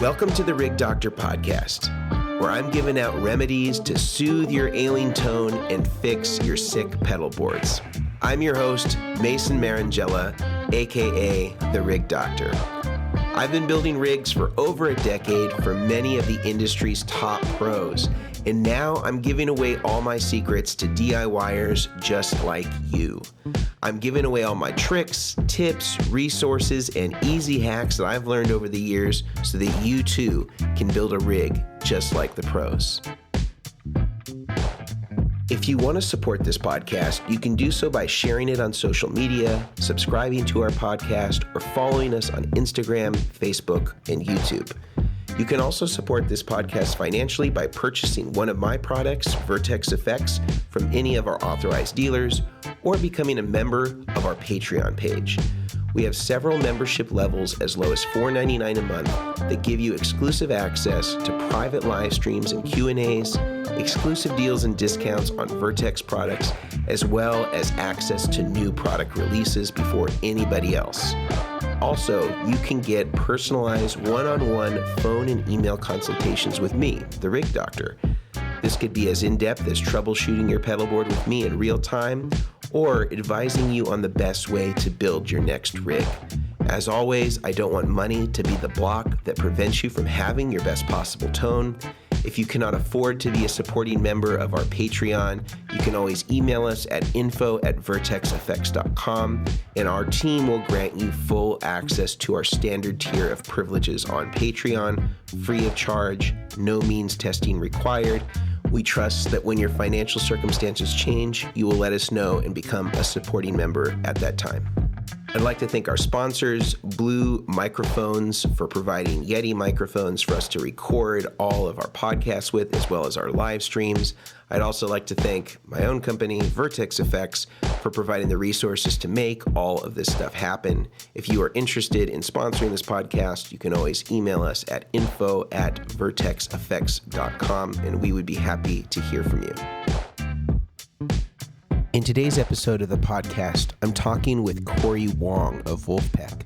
Welcome to the Rig Doctor podcast, where I'm giving out remedies to soothe your ailing tone and fix your sick pedal boards. I'm your host, Mason Marangella, aka the Rig Doctor. I've been building rigs for over a decade for many of the industry's top pros, and now I'm giving away all my secrets to DIYers just like you. I'm giving away all my tricks, tips, resources, and easy hacks that I've learned over the years so that you too can build a rig just like the pros. If you want to support this podcast, you can do so by sharing it on social media, subscribing to our podcast, or following us on Instagram, Facebook, and YouTube. You can also support this podcast financially by purchasing one of my products, Vertex Effects, from any of our authorized dealers, or becoming a member of our Patreon page. We have several membership levels as low as $4.99 a month that give you exclusive access to private live streams and Q&As, exclusive deals and discounts on Vertex products, as well as access to new product releases before anybody else. Also, you can get personalized one-on-one phone and email consultations with me, the Rig Doctor. This could be as in-depth as troubleshooting your pedal board with me in real time, or advising you on the best way to build your next rig. As always, I don't want money to be the block that prevents you from having your best possible tone. If you cannot afford to be a supporting member of our Patreon, you can always email us at info@vertexeffects.com, and our team will grant you full access to our standard tier of privileges on Patreon, free of charge, no means testing required. We trust that when your financial circumstances change, you will let us know and become a supporting member at that time. I'd like to thank our sponsors, Blue Microphones, for providing Yeti microphones for us to record all of our podcasts with, as well as our live streams. I'd also like to thank my own company, Vertex Effects, for providing the resources to make all of this stuff happen. If you are interested in sponsoring this podcast, you can always email us at info@vertexeffects.com, and we would be happy to hear from you. In today's episode of the podcast, I'm talking with Cory Wong of Vulfpeck.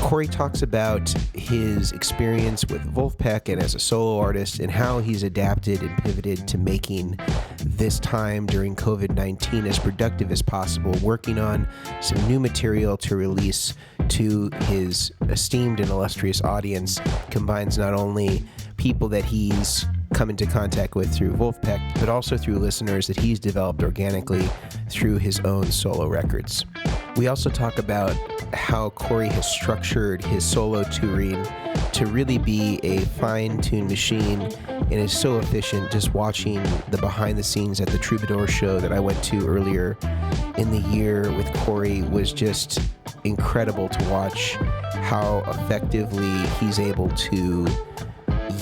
Cory talks about his experience with Vulfpeck and as a solo artist and how he's adapted and pivoted to making this time during COVID-19 as productive as possible, working on some new material to release to his esteemed and illustrious audience. Combines not only people that he's come into contact with through Vulfpeck, but also through listeners that he's developed organically through his own solo records. We also talk about how Cory has structured his solo touring to really be a fine-tuned machine and is so efficient. Just watching the behind the scenes at the Troubadour show that I went to earlier in the year with Cory was just incredible to watch how effectively he's able to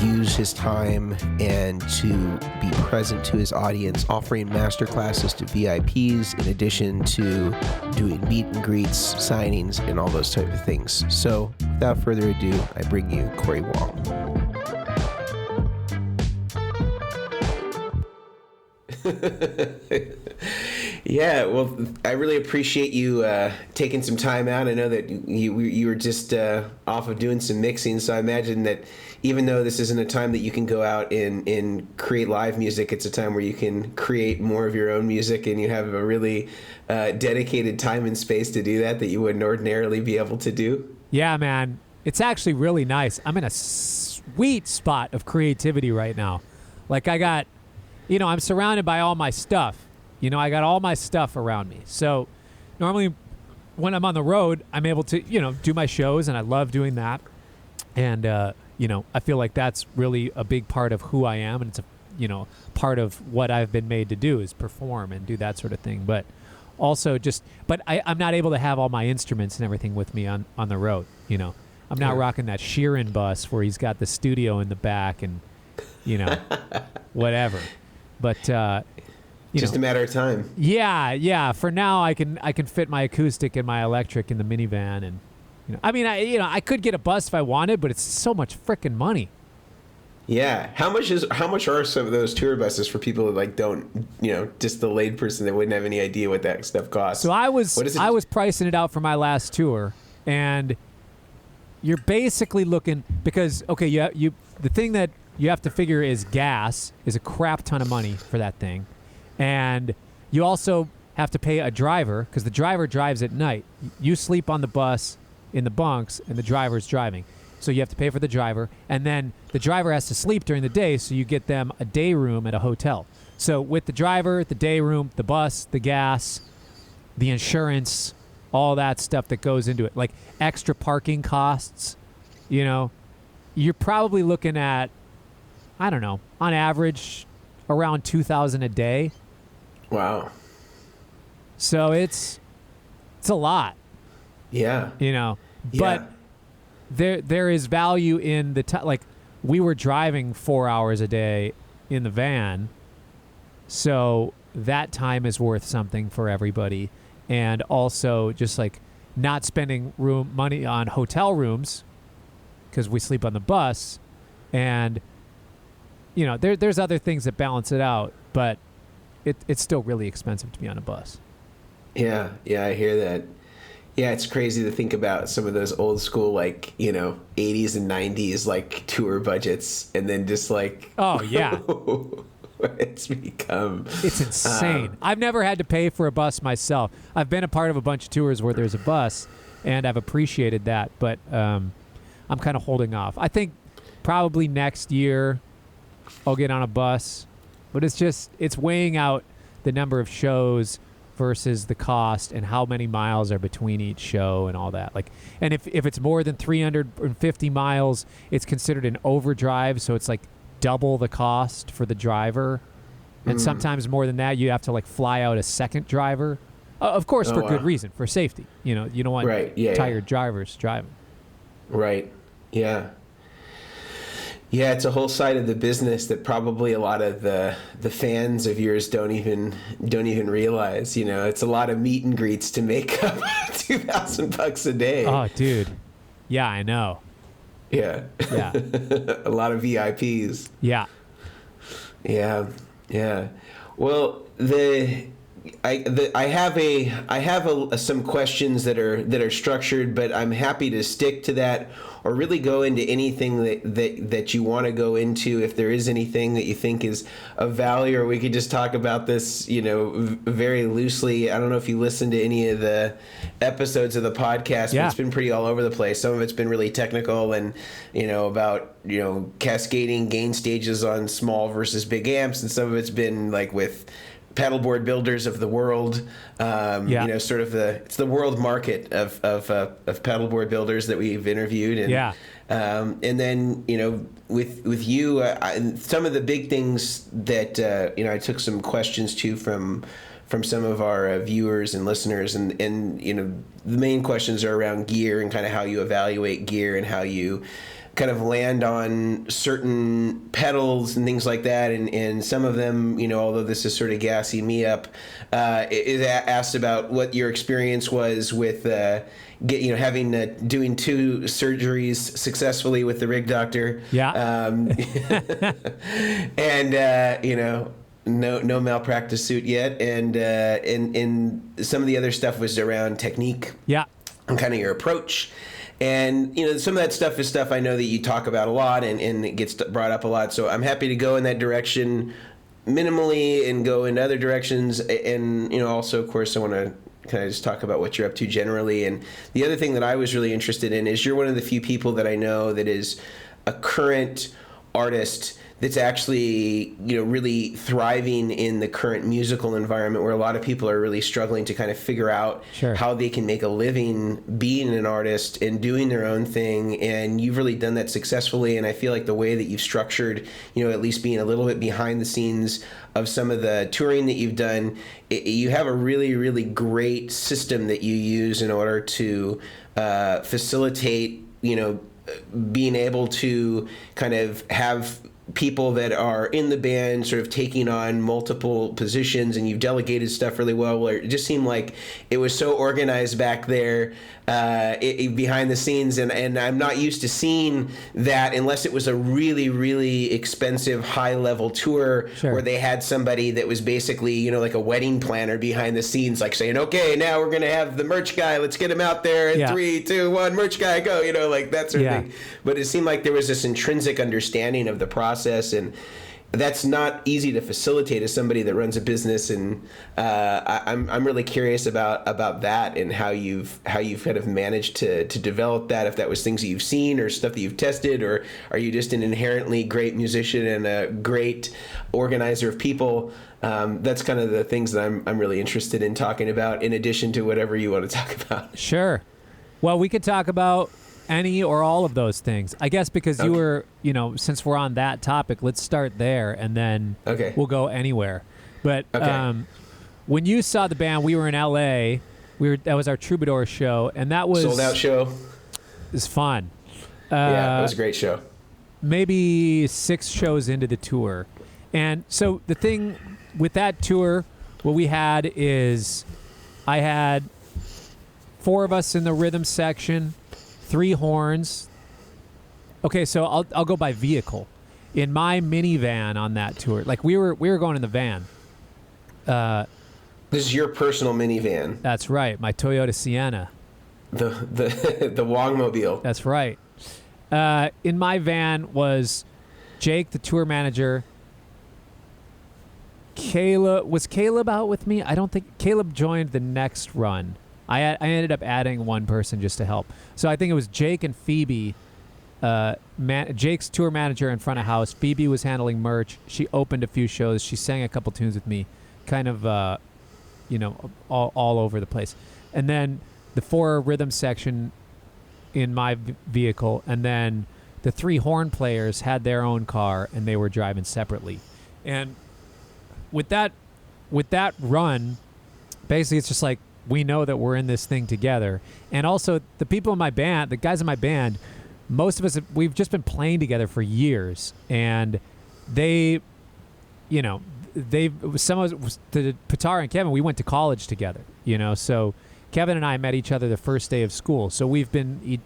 use his time and to be present to his audience, offering masterclasses to VIPs in addition to doing meet and greets, signings, and all those type of things. So without further ado, I bring you Cory Wong. Yeah, well, I really appreciate you taking some time out. I know that you were just off of doing some mixing, so I imagine that even though this isn't a time that you can go out and create live music, it's a time where you can create more of your own music, and you have a really dedicated time and space to do that you wouldn't ordinarily be able to do. Yeah, man. It's actually really nice. I'm in a sweet spot of creativity right now. Like I got, I'm surrounded by all my stuff. I got all my stuff around me. So normally when I'm on the road, I'm able to, do my shows, and I love doing that. And, I feel like that's really a big part of who I am. And it's a, part of what I've been made to do is perform and do that sort of thing. But also I'm not able to have all my instruments and everything with me on the road. I'm not rocking that Sheeran bus where he's got the studio in the back and, whatever. But, just a matter of time. Yeah. For now, I can fit my acoustic and my electric in the minivan, and I could get a bus if I wanted, but it's so much frickin' money. Yeah. How much are some of those tour buses for people that don't, just the lay person that wouldn't have any idea what that stuff costs? So I was pricing it out for my last tour, and you're basically looking, because okay, the thing that you have to figure is gas is a crap ton of money for that thing, and you also have to pay a driver because the driver drives at night. You sleep on the bus in the bunks, and the driver's driving. So you have to pay for the driver, and then the driver has to sleep during the day, so you get them a day room at a hotel. So with the driver, the day room, the bus, the gas, the insurance, all that stuff that goes into it, like extra parking costs, you're probably looking at, I don't know, on average around $2,000 a day. Wow. So it's a lot. Yeah. But there is value in the time. Like, we were driving 4 hours a day in the van, so that time is worth something for everybody. And also just like not spending money on hotel rooms because we sleep on the bus, and there's other things that balance it out, but it's still really expensive to be on a bus. Yeah, I hear that. Yeah, it's crazy to think about some of those old school, like, 80s and 90s, like, tour budgets, and then just like... Oh, yeah. It's become... It's insane. I've never had to pay for a bus myself. I've been a part of a bunch of tours where there's a bus, and I've appreciated that, but I'm kind of holding off. I think probably next year I'll get on a bus, but it's weighing out the number of shows versus the cost and how many miles are between each show and all that. Like, and if it's more than 350 miles, it's considered an overdrive, so it's like double the cost for the driver. And sometimes more than that, you have to like fly out a second driver. Of course, for good reason, for safety. You don't want tired drivers driving. Right. Yeah. Yeah, it's a whole side of the business that probably a lot of the fans of yours don't even realize. It's a lot of meet and greets to make up $2,000 a day. Oh, dude. Yeah, I know. Yeah. Yeah. A lot of VIPs. Yeah. Yeah. Yeah. Well, I have some questions that are structured, but I'm happy to stick to that or really go into anything that you want to go into. If there is anything that you think is of value, or we could just talk about this, very loosely. I don't know if you listened to any of the episodes of the podcast, but it's been pretty all over the place. Some of it's been really technical and, about, cascading gain stages on small versus big amps. And some of it's been like with paddleboard builders of the world, sort of it's the world market of paddleboard builders that we've interviewed, and and then with you, some of the big things that I took some questions from some of our viewers and listeners, and the main questions are around gear and kind of how you evaluate gear and how you kind of land on certain pedals and things like that, and some of them, although this is sort of gassing me up, is asked about what your experience was with having doing 2 surgeries successfully with the rig doctor. And no malpractice suit yet, and some of the other stuff was around technique. And kind of your approach. And, some of that stuff is stuff I know that you talk about a lot, and it gets brought up a lot. So I'm happy to go in that direction minimally and go in other directions. And, also, of course, I want to kind of just talk about what you're up to generally. And the other thing that I was really interested in is you're one of the few people that I know that is a current artist that's actually, really thriving in the current musical environment where a lot of people are really struggling to kind of figure out how they can make a living being an artist and doing their own thing. And you've really done that successfully. And I feel like the way that you've structured, at least being a little bit behind the scenes of some of the touring that you've done, you have a really, really great system that you use in order to facilitate, being able to kind of have people that are in the band sort of taking on multiple positions, and you've delegated stuff really well, where it just seemed like it was so organized back there behind the scenes, and I'm not used to seeing that unless it was a really, really expensive high-level tour where they had somebody that was basically, like a wedding planner behind the scenes, like saying, okay, now we're going to have the merch guy, let's get him out there in 3, 2, 1, merch guy, go, like that sort of thing. But it seemed like there was this intrinsic understanding of the process, and that's not easy to facilitate as somebody that runs a business. And I'm really curious about that and how you've kind of managed to develop that. If that was things that you've seen or stuff that you've tested, or are you just an inherently great musician and a great organizer of people? That's kind of the things that I'm really interested in talking about, in addition to whatever you want to talk about. Sure. Well, we could talk about any or all of those things, I guess, because you were, since we're on that topic, let's start there, and then we'll go anywhere. But when you saw the band, we were in LA. That was our Troubadour show, and that was sold out show. It was fun. It was a great show. Maybe 6 shows into the tour, and so the thing with that tour, what we had is, I had 4 of us in the rhythm section. 3 horns. Okay, so I'll go by vehicle. In my minivan on that tour, like we were going in the van. This is your personal minivan. That's right, my Toyota Sienna. The Wong-mobile. That's right. In my van was Jake, the tour manager. Caleb out with me? I don't think Caleb joined the next run. I ended up adding one person just to help. So I think it was Jake and Phoebe, Jake's tour manager in front of house. Phoebe was handling merch. She opened a few shows. She sang a couple tunes with me, kind of, all over the place. And then the 4 rhythm section in my vehicle, and then the 3 horn players had their own car, and they were driving separately. And with that run, basically it's just like, we know that we're in this thing together. And also the people in my band, the guys in my band, most of us, we've just been playing together for years. And some of us, Pitar and Kevin, we went to college together, so Kevin and I met each other the first day of school. So we've been,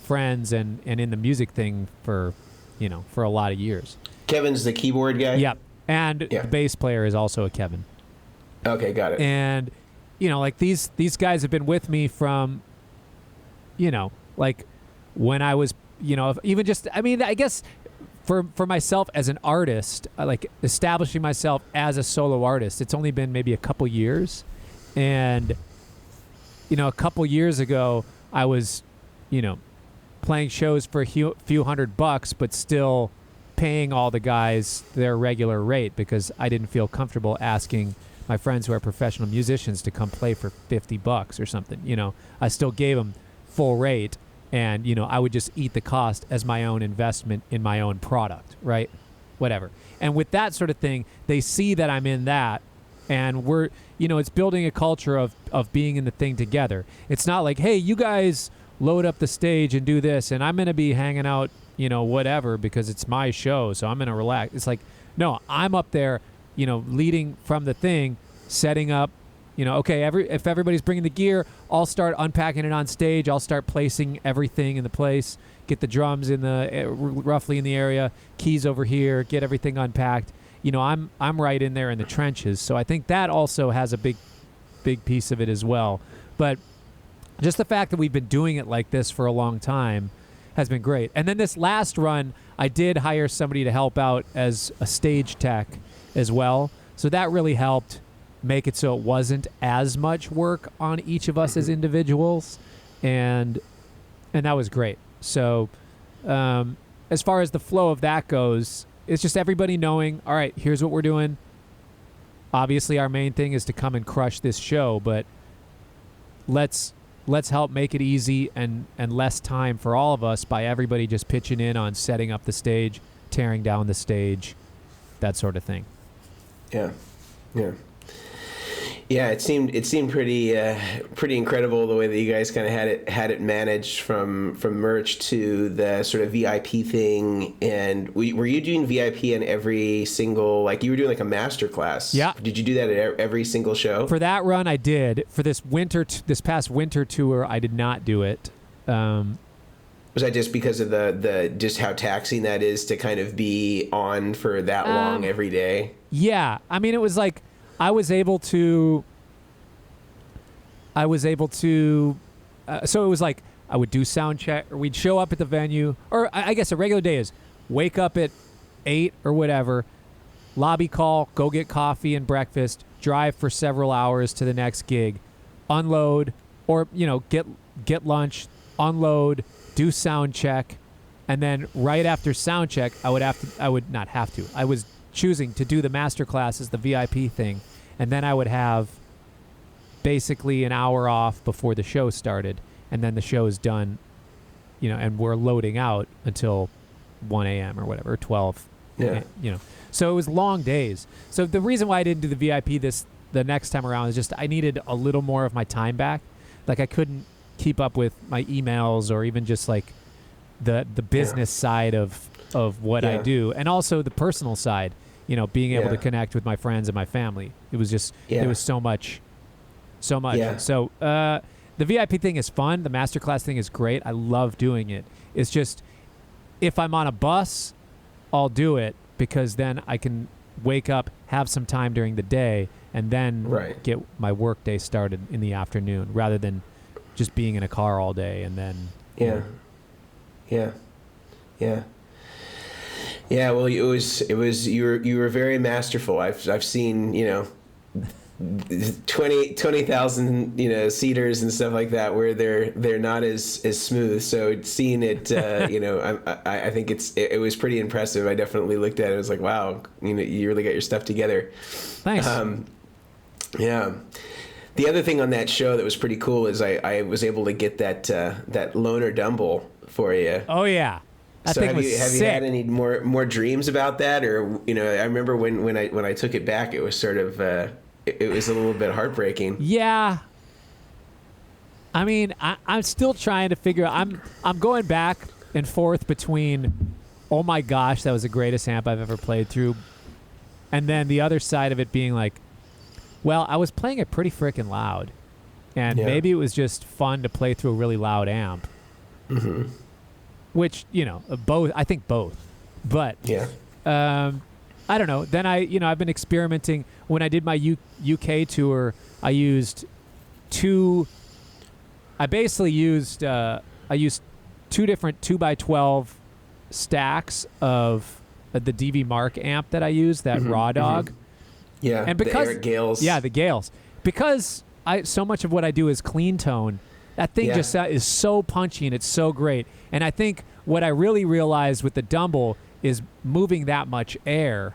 friends and in the music thing for a lot of years. Kevin's the keyboard guy? Yep. And the bass player is also a Kevin. Okay, got it. And like these guys have been with me from, like when I was, even just, I guess for myself as an artist, like establishing myself as a solo artist, it's only been maybe a couple years. And, a couple years ago, I was, playing shows for a few $100, but still paying all the guys their regular rate because I didn't feel comfortable asking my friends who are professional musicians to come play for $50 or something. I still gave them full rate, and I would just eat the cost as my own investment in my own product, right? Whatever. And with that sort of thing, they see that I'm in that, and we're, it's building a culture of being in the thing together. It's not like, hey, you guys load up the stage and do this, and I'm going to be hanging out, whatever, because it's my show, so I'm going to relax. It's like, no, I'm up there, leading from the thing, setting up, okay, if everybody's bringing the gear, I'll start unpacking it on stage. I'll start placing everything in the place, get the drums in roughly in the area, keys over here, get everything unpacked. I'm right in there in the trenches. So I think that also has a big piece of it as well. But just the fact that we've been doing it like this for a long time has been great. And then this last run, I did hire somebody to help out as a stage tech as well. So that really helped make it so it wasn't as much work on each of us as individuals. And that was great. So as far as the flow of that goes, it's just everybody knowing, all right, here's what we're doing. Obviously, our main thing is to come and crush this show, but let's help make it easy and less time for all of us by everybody just pitching in on setting up the stage, tearing down the stage, that sort of thing. Yeah. Yeah, it seemed pretty incredible the way that you guys kind of had it managed from merch to the sort of VIP thing. And were you doing VIP in every single, like you were doing like a masterclass? Yeah. Did you do that at every single show? For that run, I did. For this past winter tour, I did not do it. Was that just because of the just how taxing that is to kind of be on for that long every day? Yeah, I mean, it was like I was able to. So it was like I would do sound check, or we'd show up at the venue, or I guess a regular day is wake up at 8 or whatever, lobby call, go get coffee and breakfast, drive for several hours to the next gig, unload, or get lunch, unload, do sound check, and then right after sound check, I was choosing to do the master classes, the VIP thing, and then I would have basically an hour off before the show started, and then the show is done, and we're loading out until 1 a.m. or whatever, or 12. Yeah. So it was long days. So the reason why I didn't do the VIP the next time around is just I needed a little more of my time back. Like I couldn't keep up with my emails or even just like the business side of what I do, and also the personal side, being able to connect with my friends and my family. It was just there was so much. Yeah. So the VIP thing is fun. The masterclass thing is great. I love doing it. It's just if I'm on a bus, I'll do it because then I can wake up, have some time during the day, and then get my work day started in the afternoon rather than just being in a car all day and then. Yeah. Well, it was you were very masterful. I've seen 20,000 seaters and stuff like that where they're not as smooth. So seeing it, I think it was pretty impressive. I definitely looked at it. I was like, wow, you really got your stuff together. Thanks. Yeah. The other thing on that show that was pretty cool is I was able to get that loaner Dumble for you. Oh yeah. That so thing have you had any more dreams about that, or I remember when I took it back, it was sort of it was a little bit heartbreaking. Yeah. I mean, I'm still trying to figure out. I'm going back and forth between, oh my gosh, that was the greatest amp I've ever played through, and then the other side of it being like, well, I was playing it pretty freaking loud, and maybe it was just fun to play through a really loud amp. Mm-hmm. Which both. I think both, but I don't know. Then I've been experimenting. When I did my UK tour, I used two. I basically used I used two different 2x12 stacks of the DV Mark amp that I used, that Raw Dog. Mm-hmm. Yeah, and because the Eric Gales. Yeah, the Gales. Because so much of what I do is clean tone. That thing just is so punchy and it's so great. And I think what I really realized with the Dumble is moving that much air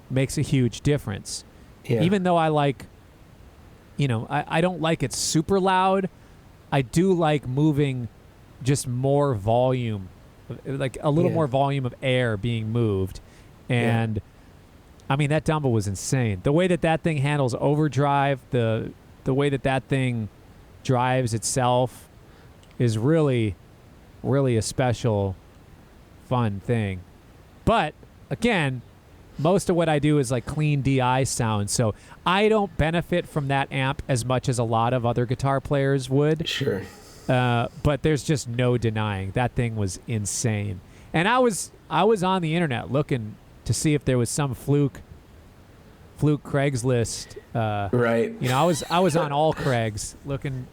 makes a huge difference. Yeah. Even though I like, I don't like it super loud. I do like moving just more volume, like a little more volume of air being moved. And I mean, that Dumble was insane. The way that thing handles overdrive, the way that thing drives itself is really, really a special, fun thing. But again, most of what I do is like clean DI sound, so I don't benefit from that amp as much as a lot of other guitar players would. Sure. But there's just no denying that thing was insane. And I was on the internet looking to see if there was some fluke Craigslist. Right. I was on all Craigs looking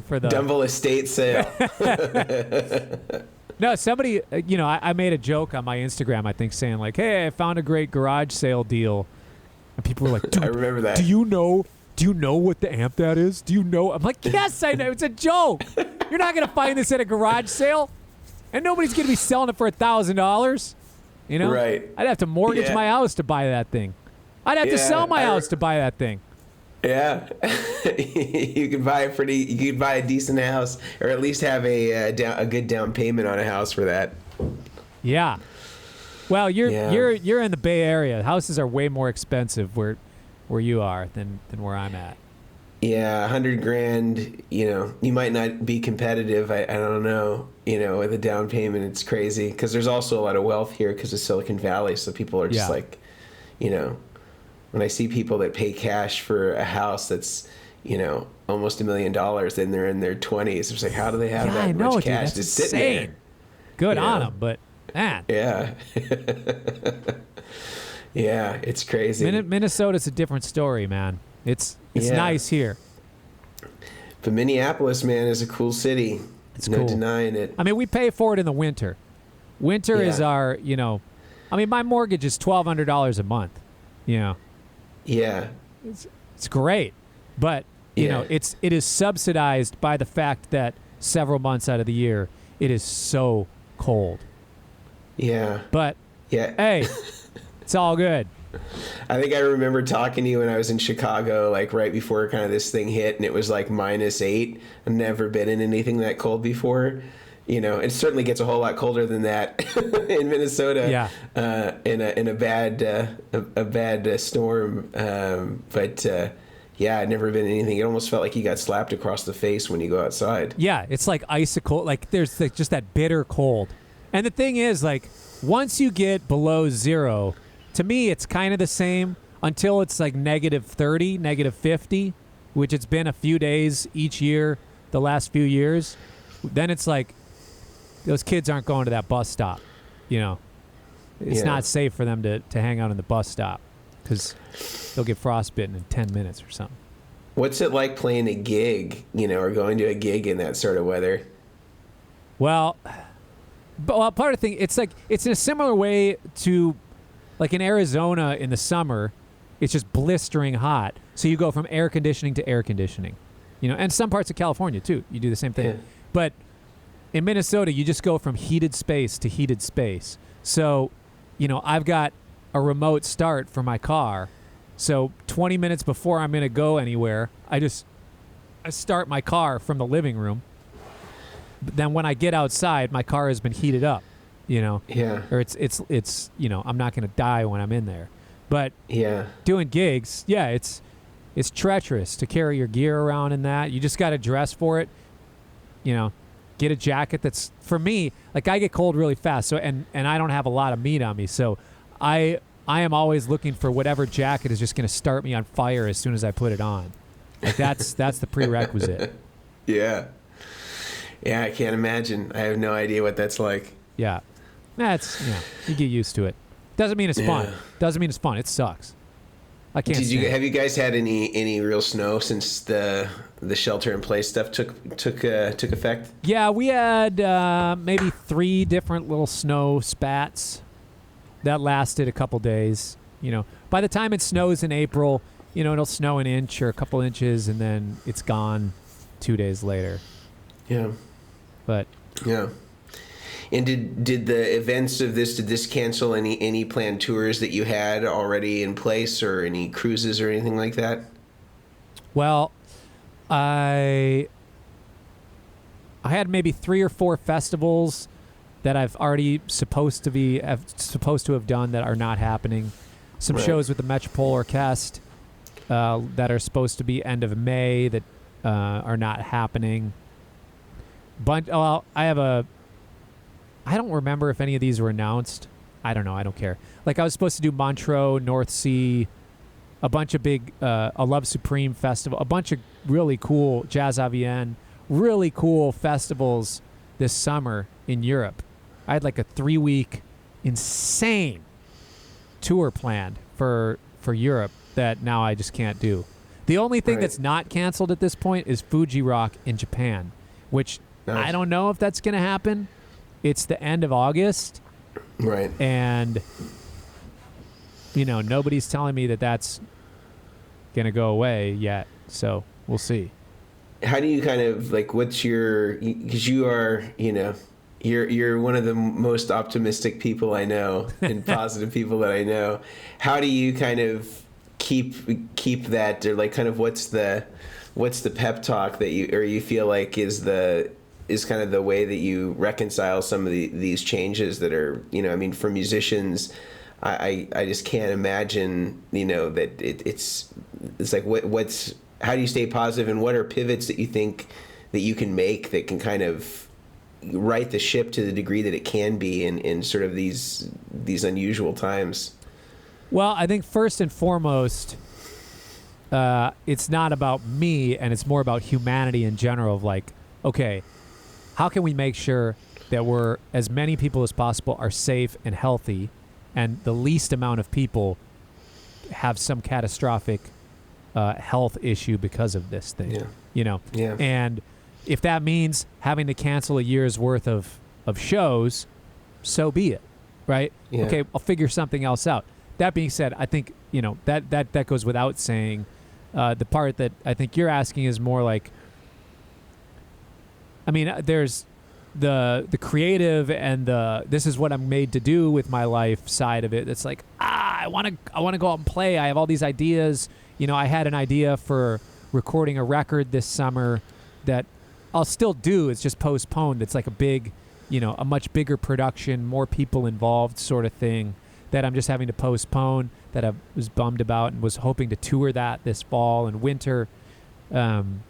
for the Dumble estate sale. No, somebody, I made a joke on my Instagram, I think, saying like, "Hey, I found a great garage sale deal," and people were like, "Dude, I remember that. Do you know what the amp that is? Do you know?" I'm like, "Yes, I know. It's a joke. You're not gonna find this at a garage sale, and nobody's gonna be selling it for $1,000. Right. I'd have to mortgage my house to buy that thing. I'd have to sell my house to buy that thing." Yeah, you could buy a decent house, or at least have a good down payment on a house for that. Yeah. Well, you're in the Bay Area. Houses are way more expensive where you are than where I'm at. Yeah, 100 grand, you might not be competitive. I don't know, with a down payment. It's crazy because there's also a lot of wealth here because of Silicon Valley. So people are just Yeah. like, when I see people that pay cash for a house that's, almost $1 million, then they're in their 20s. It's like, how do they have Yeah, I that know, much dude. cash That's just sitting insane. there? Good Yeah. on them, but man, Yeah. Yeah, it's crazy. Minnesota's a different story, man. It's Yeah. nice here. But Minneapolis, man, is a cool city. It's no cool. denying it. I mean, we pay for it in the winter. Winter is Yeah. our, my mortgage is $1,200 a month. Yeah. It's great, but it is subsidized by the fact that several months out of the year it is so cold. Yeah. But Yeah. hey, it's all good. I think I remember talking to you when I was in Chicago, like right before kind of this thing hit, and it was like -8. I've never been in anything that cold before. It certainly gets a whole lot colder than that in Minnesota. Yeah. In a bad storm. Yeah, I'd never been in anything. It almost felt like you got slapped across the face when you go outside. Yeah, it's like icicle. Like there's just that bitter cold. And the thing is, like, once you get below zero, to me, it's kind of the same until it's like -30, -50, which it's been a few days each year the last few years. Then it's like those kids aren't going to that bus stop. It's Yeah. not safe for them to hang out in the bus stop because they'll get frostbitten in 10 minutes or something. What's it like playing a gig, or going to a gig in that sort of weather? Well, part of the thing, it's like it's in a similar way to, like in Arizona in the summer, it's just blistering hot. So you go from air conditioning to air conditioning, and some parts of California too. You do the same thing, Yeah. but in Minnesota, you just go from heated space to heated space. So, I've got a remote start for my car. So 20 minutes before I'm going to go anywhere, I start my car from the living room. But then when I get outside, my car has been heated up, Yeah. or it's I'm not going to die when I'm in there. But Yeah. doing gigs, yeah, it's treacherous to carry your gear around in that. You just got to dress for it, get a jacket that's, for me, like I get cold really fast. So, and I don't have a lot of meat on me. So I am always looking for whatever jacket is just going to start me on fire as soon as I put it on. Like that's the prerequisite. Yeah. Yeah, I can't imagine. I have no idea what that's like. Yeah. That's, you get used to it. Doesn't mean it's fun. Yeah. Doesn't mean it's fun. It sucks. I can't stand it. Have you guys had any real snow since the shelter in place stuff took effect? Yeah, we had maybe 3 different little snow spats that lasted a couple days. By the time it snows in April, it'll snow an inch or a couple inches, and then it's gone 2 days later. Yeah. But Yeah. And did the events of this, did this cancel any planned tours that you had already in place, or any cruises or anything like that? well, I had maybe 3 or 4 festivals that I've already supposed to have done that are not happening. Some Right. shows with the Metropole Orchestra that are supposed to be end of May that are not happening. I don't remember if any of these were announced. I don't know. I don't care. Like I was supposed to do Montreux, North Sea, a bunch of big, a Love Supreme festival, a bunch of really cool Jazz Avienne, really cool festivals this summer in Europe. I had like a 3-week insane tour planned for Europe that now I just can't do. The only thing Right. that's not canceled at this point is Fuji Rock in Japan, which Nice. I don't know if that's going to happen. It's the end of August, Right. and nobody's telling me that that's going to go away yet. So we'll see. How do you kind of like, what's your, because you are, you're one of the most optimistic people I know and positive people that I know. How do you kind of keep that, or like kind of what's the pep talk that you feel like is kind of the way that you reconcile some of these changes that are, I mean, for musicians, I just can't imagine, that it's like how do you stay positive, and what are pivots that you think that you can make that can kind of right the ship to the degree that it can be in sort of these unusual times? Well, I think first and foremost, it's not about me, and it's more about humanity in general. Of like, okay, how can we make sure that we're, as many people as possible are safe and healthy, and the least amount of people have some catastrophic health issue because of this thing? Yeah. And if that means having to cancel a year's worth of shows, so be it, right? Yeah. Okay, I'll figure something else out. That being said, I think, that goes without saying. The part that I think you're asking is more like, I mean, there's the creative and this is what I'm made to do with my life side of it. It's like, I want to go out and play. I have all these ideas. I had an idea for recording a record this summer that I'll still do. It's just postponed. It's like a big, a much bigger production, more people involved sort of thing that I'm just having to postpone, that I was bummed about, and was hoping to tour that this fall and winter, and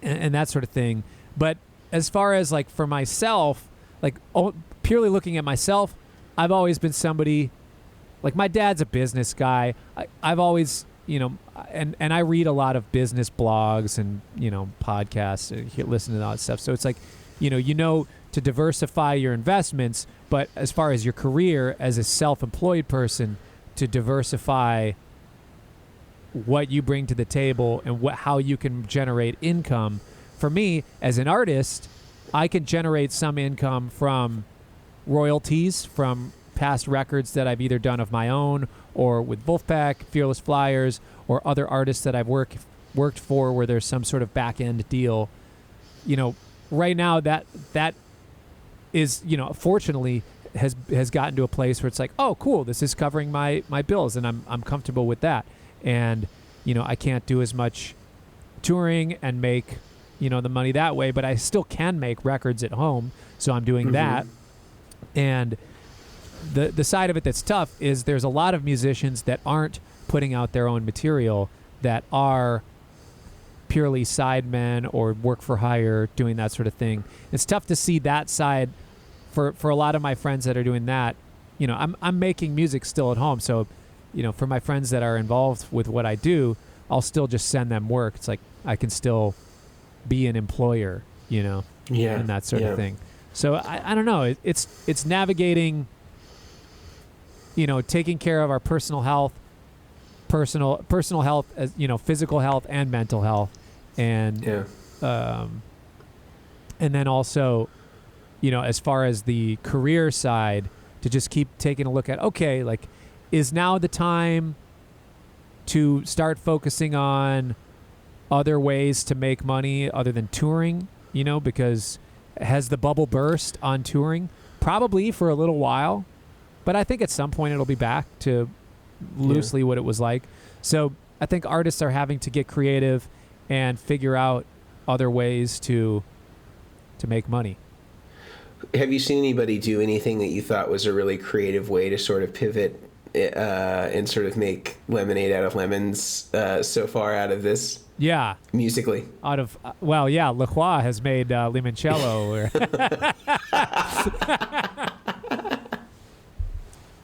that sort of thing. But as far as like for myself, like purely looking at myself, I've always been somebody, like my dad's a business guy. I've always, and I read a lot of business blogs and, podcasts, and listen to all that stuff. So it's like, to diversify your investments, but as far as your career as a self-employed person, to diversify what you bring to the table and how you can generate income. For me, as an artist, I can generate some income from royalties from past records that I've either done of my own or with Vulfpeck, Fearless Flyers, or other artists that I've worked for where there's some sort of back-end deal. Right now that is, fortunately has gotten to a place where it's like, oh, cool, this is covering my bills, and I'm comfortable with that. And, I can't do as much touring and make, the money that way, but I still can make records at home. So I'm doing that. And the side of it that's tough is there's a lot of musicians that aren't putting out their own material, that are purely sidemen or work for hire, doing that sort of thing. It's tough to see that side for a lot of my friends that are doing that. I'm making music still at home. So, for my friends that are involved with what I do, I'll still just send them work. It's like I can still be an employer, and that sort of thing. So I don't know. It's navigating, taking care of our personal health, as physical health and mental health, and and then also, as far as the career side, to just keep taking a look at, okay, like, is now the time to start focusing on other ways to make money other than touring, because has the bubble burst on touring? Probably for a little while, but I think at some point it'll be back to loosely what it was like. So I think artists are having to get creative and figure out other ways to make money. Have you seen anybody do anything that you thought was a really creative way to sort of pivot and sort of make lemonade out of lemons so far out of this? Yeah. Musically. Out of, Croix has made limoncello.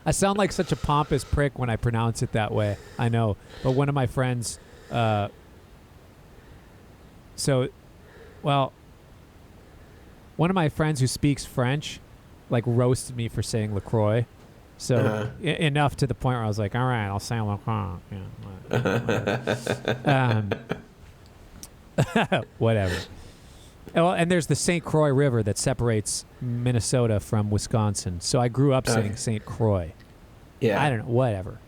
I sound like such a pompous prick when I pronounce it that way. I know. But one of my friends, one of my friends who speaks French, like, roasted me for saying LaCroix. So enough to the point where I was like, all right, I'll say LaCroix. Whatever. Well, and there's the St. Croix River that separates Minnesota from Wisconsin. So I grew up saying St. Croix. Yeah. I don't know. Whatever.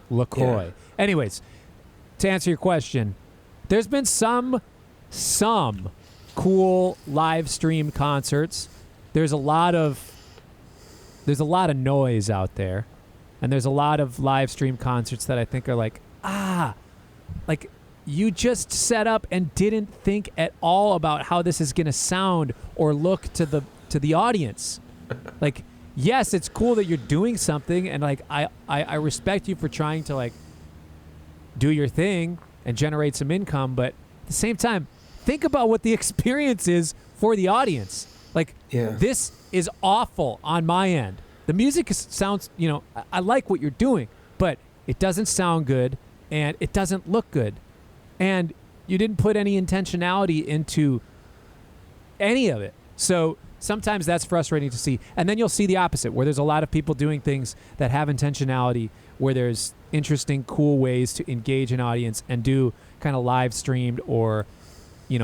LaCroix. Yeah. Anyways, to answer your question, there's been some cool live stream concerts. There's a lot of noise out there, and there's a lot of live stream concerts that I think are like, like, you just set up and didn't think at all about how this is going to sound or look to the audience. Like, yes, it's cool that you're doing something, and like I respect you for trying to like do your thing, and generate some income. But at the same time, think about what the experience is for the audience. Like, this is awful on my end. The music sounds, I like what you're doing, but it doesn't sound good and it doesn't look good. And you didn't put any intentionality into any of it. So sometimes that's frustrating to see. And then you'll see the opposite, where there's a lot of people doing things that have intentionality, where there's interesting, cool ways to engage an audience and do kind of live streamed or,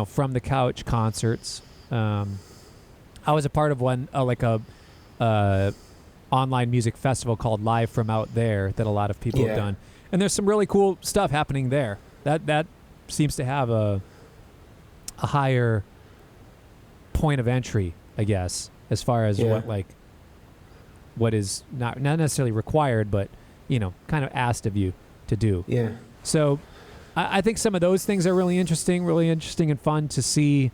from the couch concerts. I was a part of one, online music festival called Live From Out There that a lot of people have done. And there's some really cool stuff happening there. That seems to have a higher point of entry, I guess, as far as what is not necessarily required, but, kind of asked of you to do. Yeah. So I think some of those things are really interesting and fun to see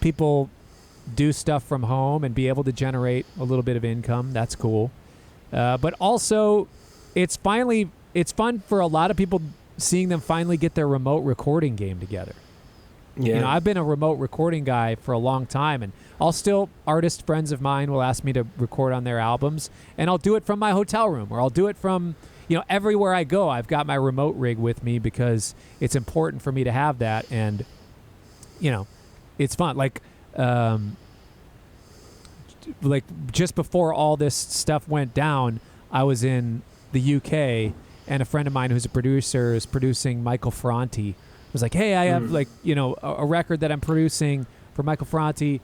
people do stuff from home and be able to generate a little bit of income. That's cool. But also, it's fun for a lot of people seeing them finally get their remote recording game together. Yeah. I've been a remote recording guy for a long time, and artist friends of mine will ask me to record on their albums, and I'll do it from my hotel room, or I'll do it from, everywhere I go. I've got my remote rig with me because it's important for me to have that, and, it's fun. Like just before all this stuff went down, I was in the UK, and a friend of mine who's a producer is producing Michael Franti. Was like, hey, I have a record that I'm producing for Michael Franti.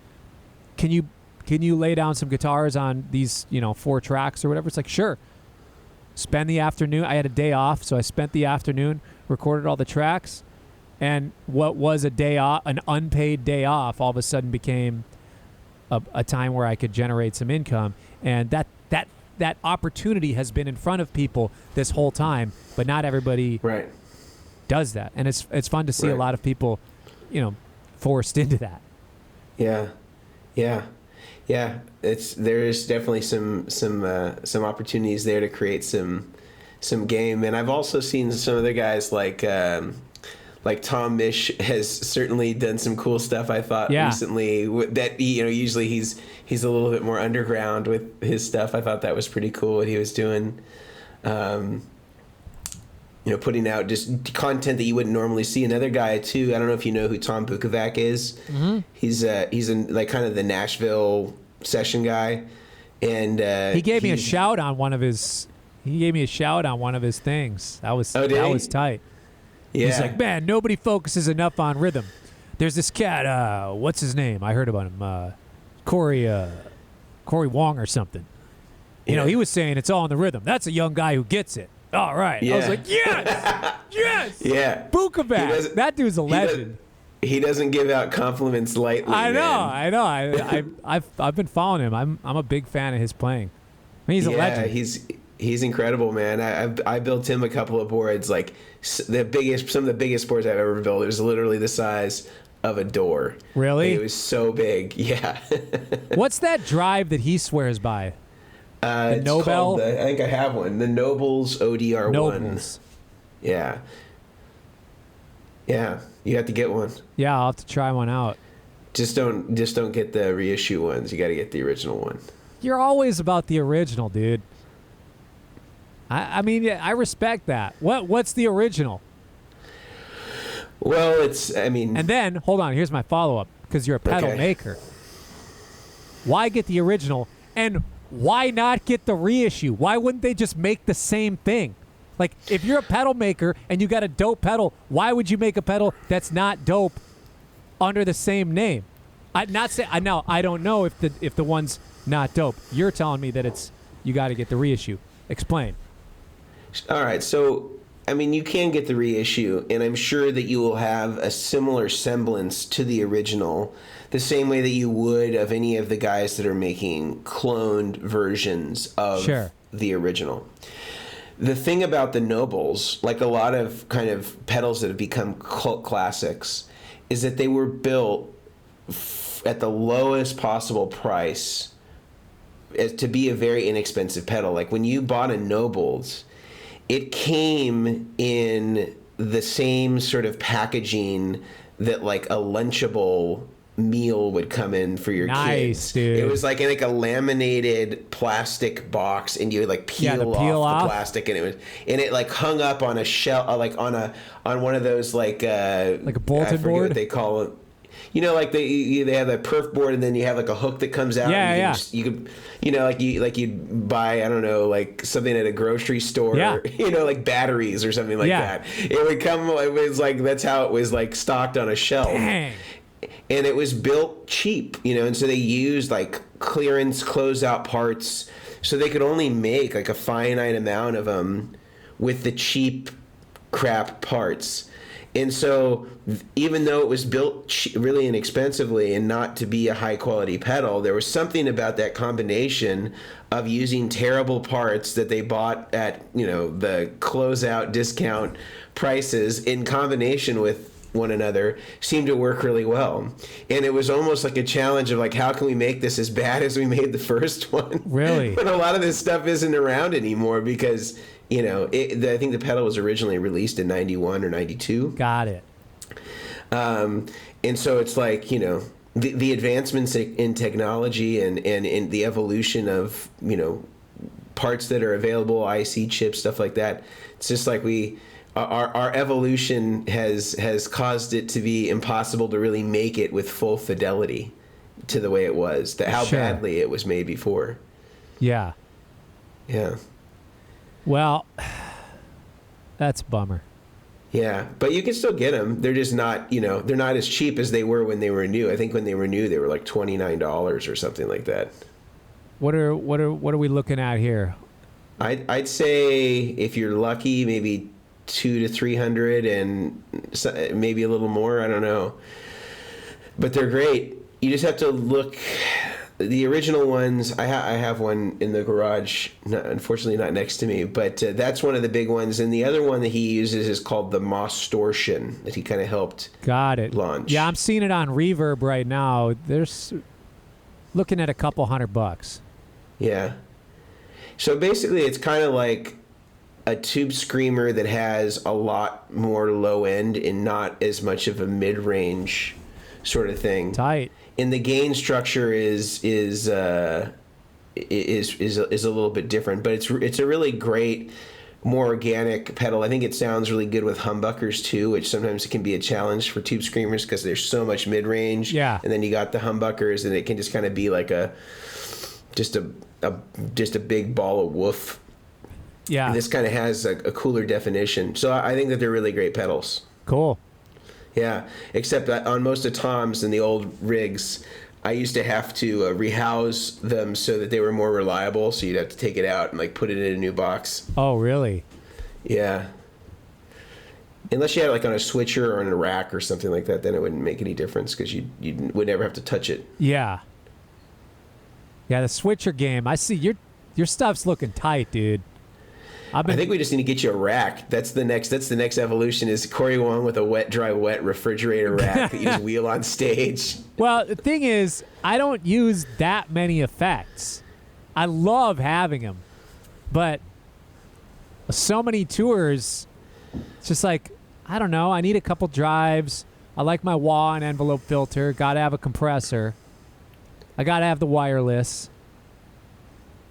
Can you lay down some guitars on these 4 tracks or whatever? It's like, sure. Spend the afternoon. I had a day off, so I spent the afternoon, recorded all the tracks, and what was a day off, an unpaid day off, all of a sudden became a time where I could generate some income. And that opportunity has been in front of people this whole time, but not everybody does that. And it's fun to see a lot of people, forced into that. Yeah. There's definitely some opportunities there to create some game. And I've also seen some other guys like Tom Misch has certainly done some cool stuff, I thought, recently, that usually he's a little bit more underground with his stuff. I thought that was pretty cool what he was doing. Putting out just content that you wouldn't normally see. Another guy too, I don't know if you know who Tom Bukovac is. Mm-hmm. He's like kind of the Nashville session guy, and he gave me a shout on one of his. He gave me a shout on one of his things. That was tight. Yeah. He's like, man, nobody focuses enough on rhythm. There's this cat. What's his name? I heard about him. Cory Wong or something. He was saying it's all in the rhythm. That's a young guy who gets it. All right. Yeah. I was like, yes. Yeah. Bukovac. That dude's a legend. He doesn't give out compliments lightly. I know. I've been following him. I'm a big fan of his playing. He's a legend. He's incredible, man. I built him a couple of boards, like some of the biggest boards I've ever built. It was literally the size of a door. Really? It was so big. Yeah. What's that drive that he swears by? The Nobel? I think I have one. The Nobels ODR-1. Nobels. Yeah. Yeah. You have to get one. Yeah, I'll have to try one out. Just don't get the reissue ones. You got to get the original one. You're always about the original, dude. I mean, I respect that. What's the original? Well, And then, hold on, here's my follow-up, because you're a pedal maker. Why get the original, and why not get the reissue? Why wouldn't they just make the same thing? Like, if you're a pedal maker and you got a dope pedal, why would you make a pedal that's not dope under the same name? I don't know if the one's not dope. You're telling me that you got to get the reissue. Explain. All right, so you can get the reissue, and I'm sure that you will have a similar semblance to the original, the same way that you would of any of the guys that are making cloned versions of the original. The thing about the Nobles, like a lot of kind of pedals that have become cult classics, is that they were built at the lowest possible price to be a very inexpensive pedal. Like when you bought a Nobles, it came in the same sort of packaging that like a Lunchable meal would come in for your kids. Dude. It was like in like a laminated plastic box, and you would like peel off the plastic, and it like hung up on a shell, like on one of those like a bulletin board. What they call it. You know, like they have a perf board, and then you have like a hook that comes out. Yeah, you could, you know, like you'd buy, I don't know, like something at a grocery store. Yeah. You know, like batteries or something like that. It would come. It was like that's how it was like stocked on a shelf. Dang. And it was built cheap, you know, and so they used like clearance closeout parts, so they could only make like a finite amount of them with the cheap crap parts. And so even though it was built really inexpensively and not to be a high quality pedal, there was something about that combination of using terrible parts that they bought at, you know, the closeout discount prices in combination with one another seemed to work really well. And it was almost like a challenge of like, how can we make this as bad as we made the first one? Really? But a lot of this stuff isn't around anymore because, you know, I think the pedal was originally released in 91 or 92. Got it. And so it's like, you know, the advancements in technology and in the evolution of, you know, parts that are available, IC chips, stuff like that. It's just like our evolution has caused it to be impossible to really make it with full fidelity to the way it was, how badly it was made before. Yeah. Yeah. Well, that's a bummer. Yeah, but you can still get them. They're just not, you know, they're not as cheap as they were when they were new. I think when they were new, they were like $29 or something like that. What are we looking at here? I'd say if you're lucky, maybe $200 to $300 and maybe a little more. I don't know, but they're great. You just have to look. The original ones, I have one in the garage, unfortunately not next to me, but that's one of the big ones. And the other one that he uses is called the Masterclass that he kind of helped launch. Yeah, I'm seeing it on Reverb right now. There's looking at a couple $100. Yeah. So basically it's kind of like a tube screamer that has a lot more low end and not as much of a mid-range sort of thing. Tight. And the gain structure is a little bit different, but it's a really great, more organic pedal. I think it sounds really good with humbuckers too, which sometimes it can be a challenge for tube screamers because there's so much mid range. Yeah. And then you got the humbuckers, and it can just kind of be like just a big ball of woof. Yeah. And this kind of has a cooler definition. So I think that they're really great pedals. Cool. Yeah, except that on most of Tom's and the old rigs, I used to have to rehouse them so that they were more reliable. So you'd have to take it out and like put it in a new box. Oh, really? Yeah. Unless you had it like on a switcher or on a rack or something like that, then it wouldn't make any difference because you would never have to touch it. Yeah. Yeah, the switcher game. I see your stuff's looking tight, dude. I think we just need to get you a rack. That's the next evolution is Cory Wong with a wet, dry, wet refrigerator rack that you just wheel on stage. Well, the thing is, I don't use that many effects. I love having them, but so many tours, it's just like, I don't know, I need a couple drives. I like my wah and envelope filter. Got to have a compressor. I got to have the wireless.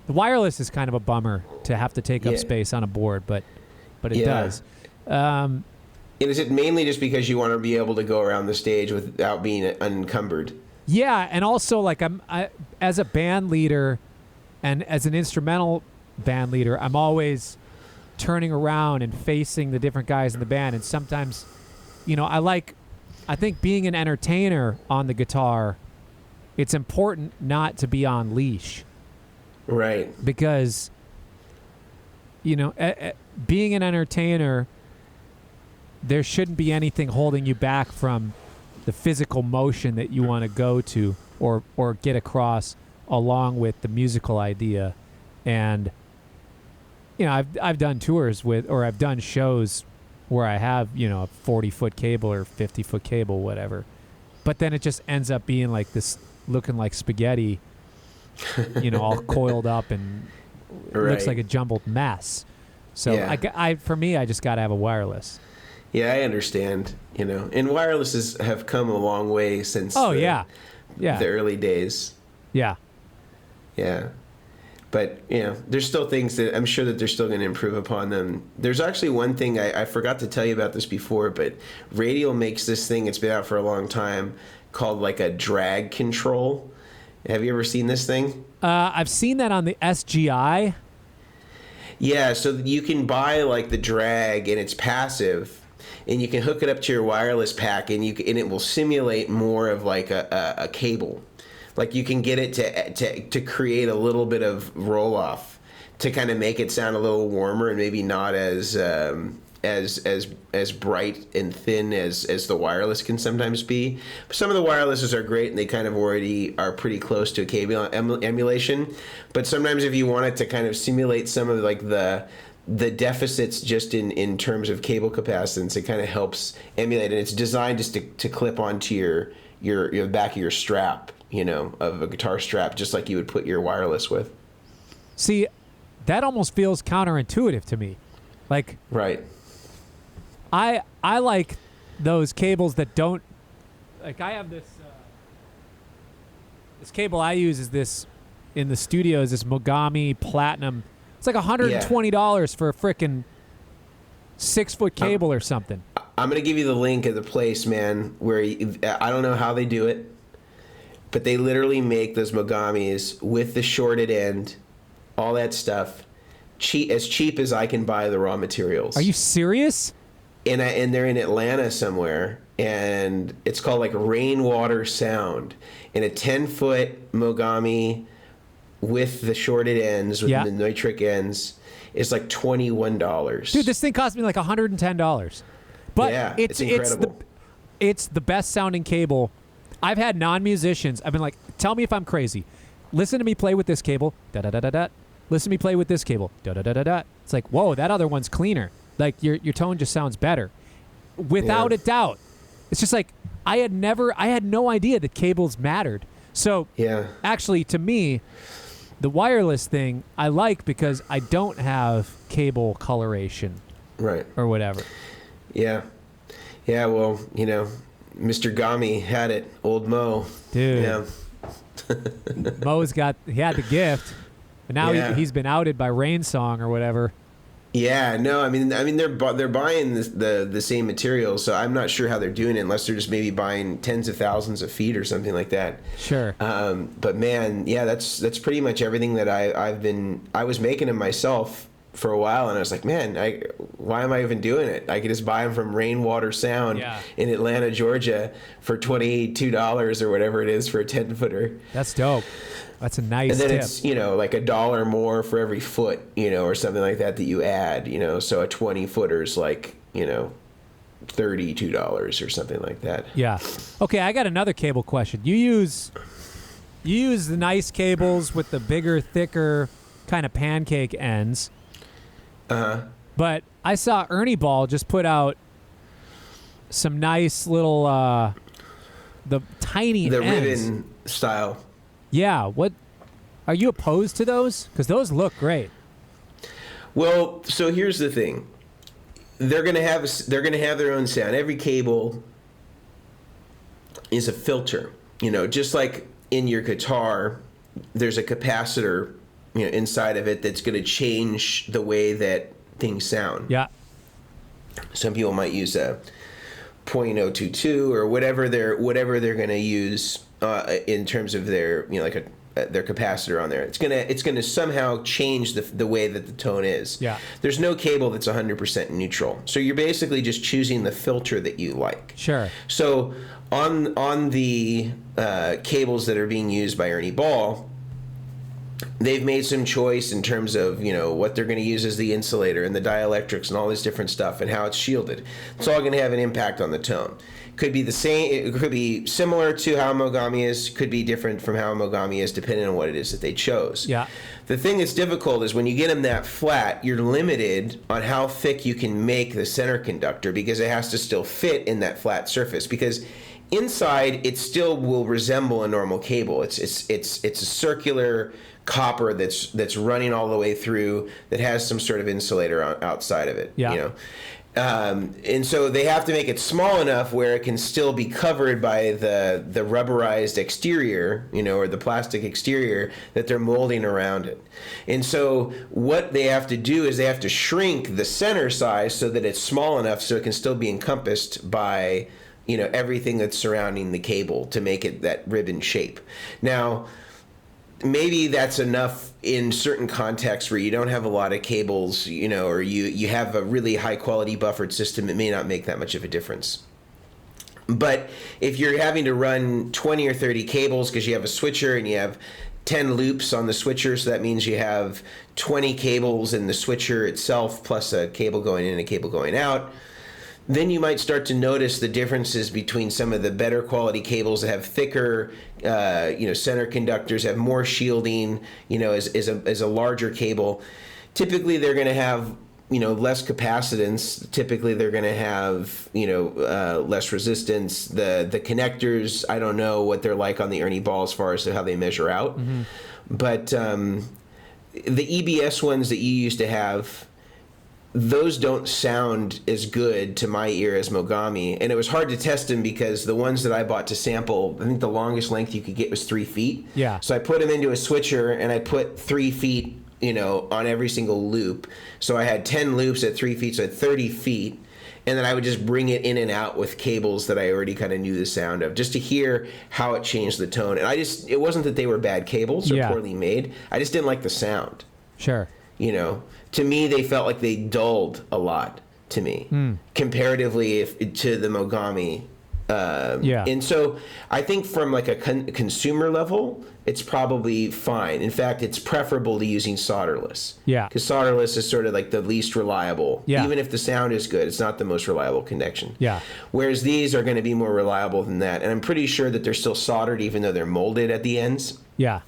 The wireless is kind of a bummer to have to take up space on a board, but it does. And is it mainly just because you want to be able to go around the stage without being unencumbered? Yeah, and also like I as a band leader and as an instrumental band leader, I'm always turning around and facing the different guys in the band, and sometimes, you know, I think being an entertainer on the guitar, it's important not to be on leash. Right. Because, you know, being an entertainer, there shouldn't be anything holding you back from the physical motion that you want to go to or get across along with the musical idea. And, you know, I've done tours I've done shows where I have, you know, a 40-foot cable or 50-foot cable, whatever. But then it just ends up being like this, looking like spaghetti, you know, all coiled up and looks like a jumbled mess. So for me, I just got to have a wireless. Yeah, I understand. And wirelesses have come a long way since. Yeah. The early days. Yeah. Yeah. But, there's still things that I'm sure that they're still going to improve upon them. There's actually one thing I forgot to tell you about this before, but Radial makes this thing, it's been out for a long time, called like a drag control. Have you ever seen this thing? I've seen that on the SGI. Yeah, so you can buy like the drag and it's passive, and you can hook it up to your wireless pack, and it will simulate more of like a cable. Like you can get it to create a little bit of roll off to kind of make it sound a little warmer and maybe not as bright and thin as the wireless can sometimes be. Some of the wirelesses are great and they kind of already are pretty close to a cable emulation. But sometimes if you want it to kind of simulate some of like the deficits just in terms of cable capacitance, it kind of helps emulate. And it's designed just to clip onto your back of your strap, of a guitar strap, just like you would put your wireless with. See, that almost feels counterintuitive to me. Like, right. I like those cables that don't, like I have this cable I use is this in the studio is this Mogami Platinum. It's like $120 for a frickin' 6-foot cable or something. I'm going to give you the link of the place, man, where I don't know how they do it, but they literally make those Mogamis with the shorted end, all that stuff, as cheap as I can buy the raw materials. Are you serious? And they're in Atlanta somewhere, and it's called like Rainwater Sound, and a 10-foot Mogami with the shorted ends, with the nitric ends, is like $21. Dude, this thing cost me like $110. But yeah, it's incredible. It's the best sounding cable. I've had non-musicians. I've been like, tell me if I'm crazy. Listen to me play with this cable. Da da da da da. Listen to me play with this cable. Da da da da da. It's like, whoa, that other one's cleaner. Like your tone just sounds better, without a doubt. It's just like I had no idea that cables mattered. So actually, to me, the wireless thing I like because I don't have cable coloration, right, or whatever. Yeah. Well, Mr. Gami had it, old Mo. Dude. Yeah. He had the gift, but now he's been outed by Rain Song or whatever. Yeah, no, I mean they're buying the same materials, so I'm not sure how they're doing it unless they're just maybe buying tens of thousands of feet or something like that. Sure. But man, yeah, that's pretty much everything that I was making them myself for a while, and I was like, man, why am I even doing it? I could just buy them from Rainwater Sound in Atlanta, Georgia for $22 or whatever it is for a 10-footer. That's dope. That's a nice tip. And then it's, like $1 more for every foot, or something like that you add, so a 20-footer is like, $32 or something like that. Yeah. Okay, I got another cable question. You use the nice cables with the bigger, thicker kind of pancake ends. Uh-huh. But I saw Ernie Ball just put out some nice little the tiny the ends. ribbon style. Yeah, what are you opposed to those? Because those look great. Well, so here's the thing. They're gonna have their own sound. Every cable is a filter. Just like in your guitar, there's a capacitor, inside of it that's gonna change the way that things sound. Yeah. Some people might use a .022 or whatever they're going to use in terms of their their capacitor on there. It's gonna somehow change the way that the tone is. Yeah. There's no cable that's 100% neutral. So you're basically just choosing the filter that you like. Sure. So on the cables that are being used by Ernie Ball, they've made some choice in terms of what they're going to use as the insulator and the dielectrics and all this different stuff and how it's shielded. It's all going to have an impact on the tone. Could be the same. It could be similar to how Mogami is. Could be different from how Mogami is, depending on what it is that they chose. Yeah. The thing that's difficult is when you get them that flat, you're limited on how thick you can make the center conductor because it has to still fit in that flat surface. Because inside, it still will resemble a normal cable. It's a circular copper that's running all the way through that has some sort of insulator outside of it. Yeah. And so they have to make it small enough where it can still be covered by the rubberized exterior, or the plastic exterior that they're molding around it. And so what they have to do is they have to shrink the center size so that it's small enough so it can still be encompassed by, everything that's surrounding the cable to make it that ribbon shape. Now, maybe that's enough in certain contexts where you don't have a lot of cables, or you have a really high quality buffered system. It may not make that much of a difference. But if you're having to run 20 or 30 cables because you have a switcher and you have 10 loops on the switcher, so that means you have 20 cables in the switcher itself plus a cable going in and a cable going out, then you might start to notice the differences between some of the better quality cables that have thicker, center conductors, have more shielding, as a larger cable. Typically, they're going to have, less capacitance. Typically, they're going to have, less resistance. The connectors, I don't know what they're like on the Ernie Ball as far as how they measure out. Mm-hmm. But the EBS ones that you used to have, those don't sound as good to my ear as Mogami. And it was hard to test them because the ones that I bought to sample, I think the longest length you could get was 3 feet. Yeah. So I put them into a switcher and I put 3 feet, on every single loop. So I had 10 loops at 3 feet, so I had 30 feet. And then I would just bring it in and out with cables that I already kind of knew the sound of, just to hear how it changed the tone. And it wasn't that they were bad cables or poorly made. I just didn't like the sound. Sure. To me, they felt like they dulled a lot to me, comparatively to the Mogami. And so I think from like a consumer level, it's probably fine. In fact, it's preferable to using solderless. Yeah. Because solderless is sort of like the least reliable. Yeah. Even if the sound is good, it's not the most reliable connection. Yeah. Whereas these are going to be more reliable than that. And I'm pretty sure that they're still soldered even though they're molded at the ends. Yeah.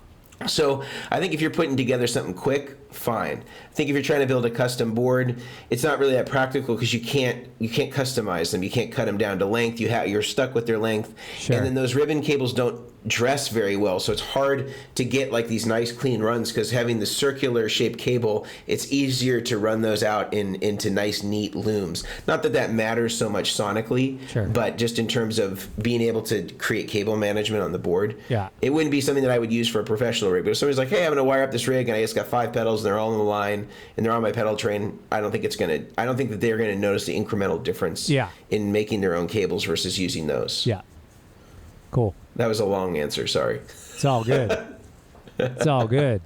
So I think if you're putting together something quick, fine. I think if you're trying to build a custom board, it's not really that practical because you can't customize them. You can't cut them down to length. You're stuck with their length. Sure. And then those ribbon cables don't dress very well, so it's hard to get like these nice clean runs because having the circular shaped cable, it's easier to run those out into nice neat looms. Not that that matters so much sonically, but just in terms of being able to create cable management on the board. Yeah. It wouldn't be something that I would use for a professional rig, but if somebody's like, hey, I'm going to wire up this rig and I just got 5 pedals and they're all in the line and they're on my pedal train, I don't think that they're going to notice the incremental difference in making their own cables versus using those. Yeah. Cool. That was a long answer, sorry. It's all good. It's all good.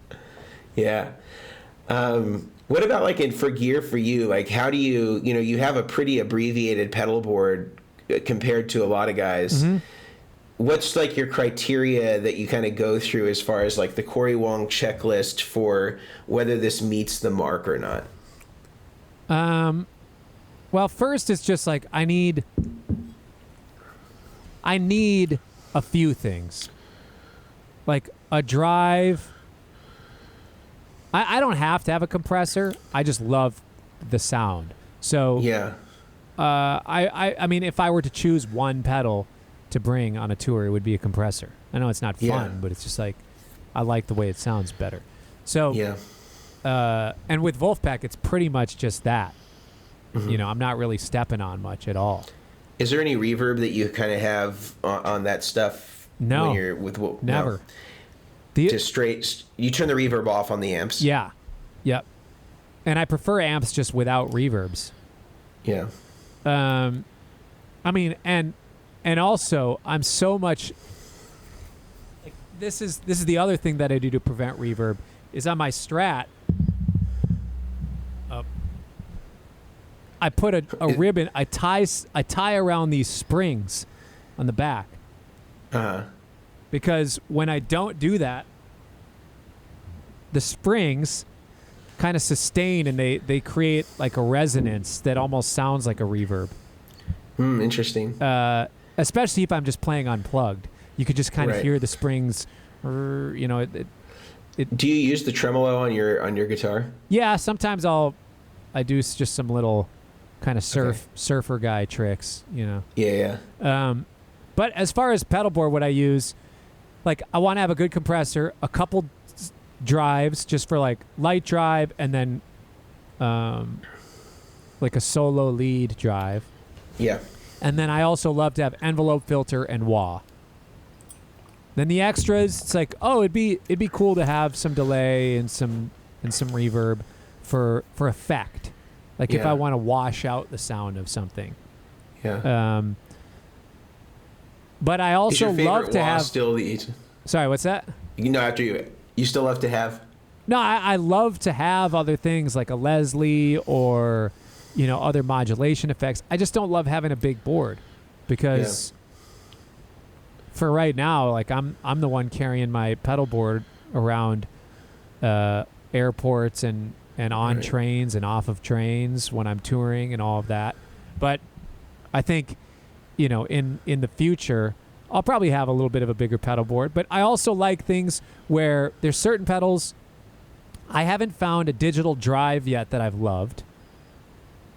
Yeah. What about like for gear for you? Like how do you have a pretty abbreviated pedal board compared to a lot of guys. Mm-hmm. What's like your criteria that you kind of go through as far as like the Cory Wong checklist for whether this meets the mark or not? Well, first it's just like I need a few things. Like a drive. I don't have to have a compressor. I just love the sound. So yeah. I mean, if I were to choose one pedal to bring on a tour, it would be a compressor. I know it's not fun, but it's just like I like the way it sounds better. So yeah. And with Vulfpeck, it's pretty much just that. Mm-hmm. You know, I'm not really stepping on much at all. Is there any reverb that you kind of have on that stuff? No. When you're with never. No. Just straight. You turn the reverb off on the amps. Yeah. Yep. And I prefer amps just without reverbs. Yeah. I mean, and also I'm so much. Like, this is the other thing that I do to prevent reverb is on my Strat. I put a ribbon. I tie around these springs on the back. Uh-huh. Because when I don't do that, the springs kind of sustain and they create like a resonance that almost sounds like a reverb. Interesting. Especially if I'm just playing unplugged, you could just kind of hear the springs. You know, Do you use the tremolo on your guitar? Yeah, sometimes I do just some little kind of surfer guy tricks. You know. Yeah. But as far as pedal board, what I use, like I want to have a good compressor, a couple drives just for like light drive, and then like a solo lead drive. Yeah. And then I also love to have envelope filter and wah. Then the extras, it's like, oh, it'd be cool to have some delay and some reverb for effect. Like if I want to wash out the sound of something. Yeah. But I also love to have still the. Sorry, what's that? After you still love to have. No, I love to have other things like a Leslie or, other modulation effects. I just don't love having a big board because for right now, like I'm the one carrying my pedal board around airports and on trains and off of trains when I'm touring and all of that. But I think, in the future, I'll probably have a little bit of a bigger pedal board. But I also like things where there's certain pedals. I haven't found a digital drive yet that I've loved.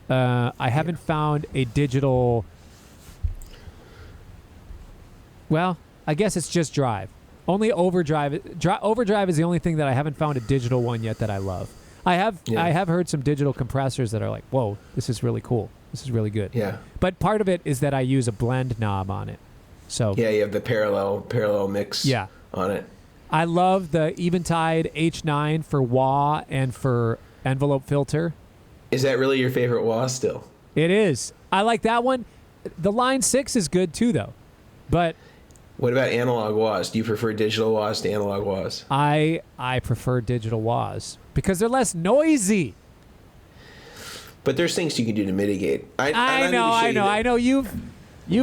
I haven't found a digital. Well, I guess it's just drive. Only overdrive. Overdrive is the only thing that I haven't found a digital one yet that I love. I have heard some digital compressors that are like, whoa, this is really cool. This is really good. Yeah. But part of it is that I use a blend knob on it. So yeah, you have the parallel mix on it. I love the Eventide H9 for wah and for envelope filter. Is that really your favorite wah still? It is. I like that one. The Line 6 is good too, though. But what about analog wahs? Do you prefer digital wahs to analog wahs? I prefer digital wahs because they're less noisy. But there's things you can do to mitigate. I know. You've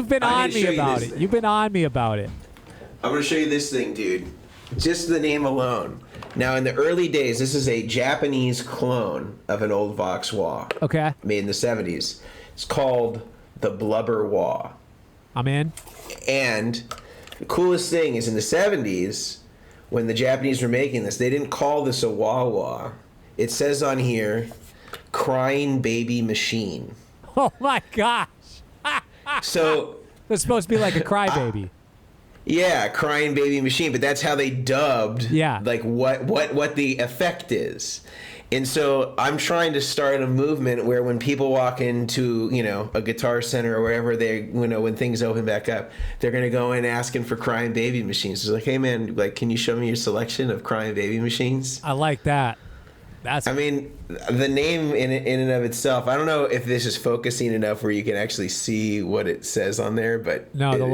been on me about it. You've been on me about it. I'm going to show you this thing, dude. Just the name alone. Now, in the early days, this is a Japanese clone of an old Vox wah. Okay. Made in the 70s. It's called the Blubber Wah. I'm in. And the coolest thing is in the 70s, when the Japanese were making this, they didn't call this a wah-wah. It says on here, crying baby machine. Oh, my gosh. So it's supposed to be like a crybaby. Yeah, crying baby machine, but that's how they dubbed like what the effect is. And so I'm trying to start a movement where when people walk into, a Guitar Center or wherever they, when things open back up, they're going to go in asking for crying baby machines. It's like, hey man, can you show me your selection of crying baby machines? I like that. I mean, the name in and of itself, I don't know if this is focusing enough where you can actually see what it says on there, but no, the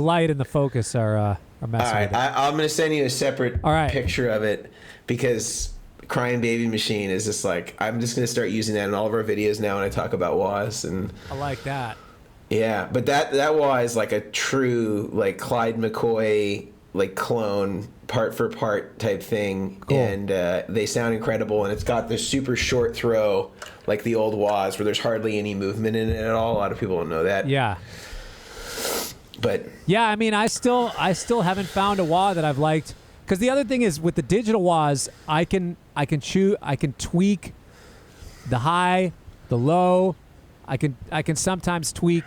light and the focus are messing. All right, with it. I'm going to send you a separate picture of it because crying baby machine is just like, I'm just going to start using that in all of our videos now when I talk about wahs. And I like that. Yeah, but that wah is like a true like Clyde McCoy like clone part for part type thing. Cool. And they sound incredible, and it's got this super short throw like the old wahs where there's hardly any movement in it at all. A lot of people don't know that. Yeah. But yeah, I mean, I still haven't found a wah that I've liked, because the other thing is with the digital wahs, I can tweak the high, the low. I can sometimes tweak.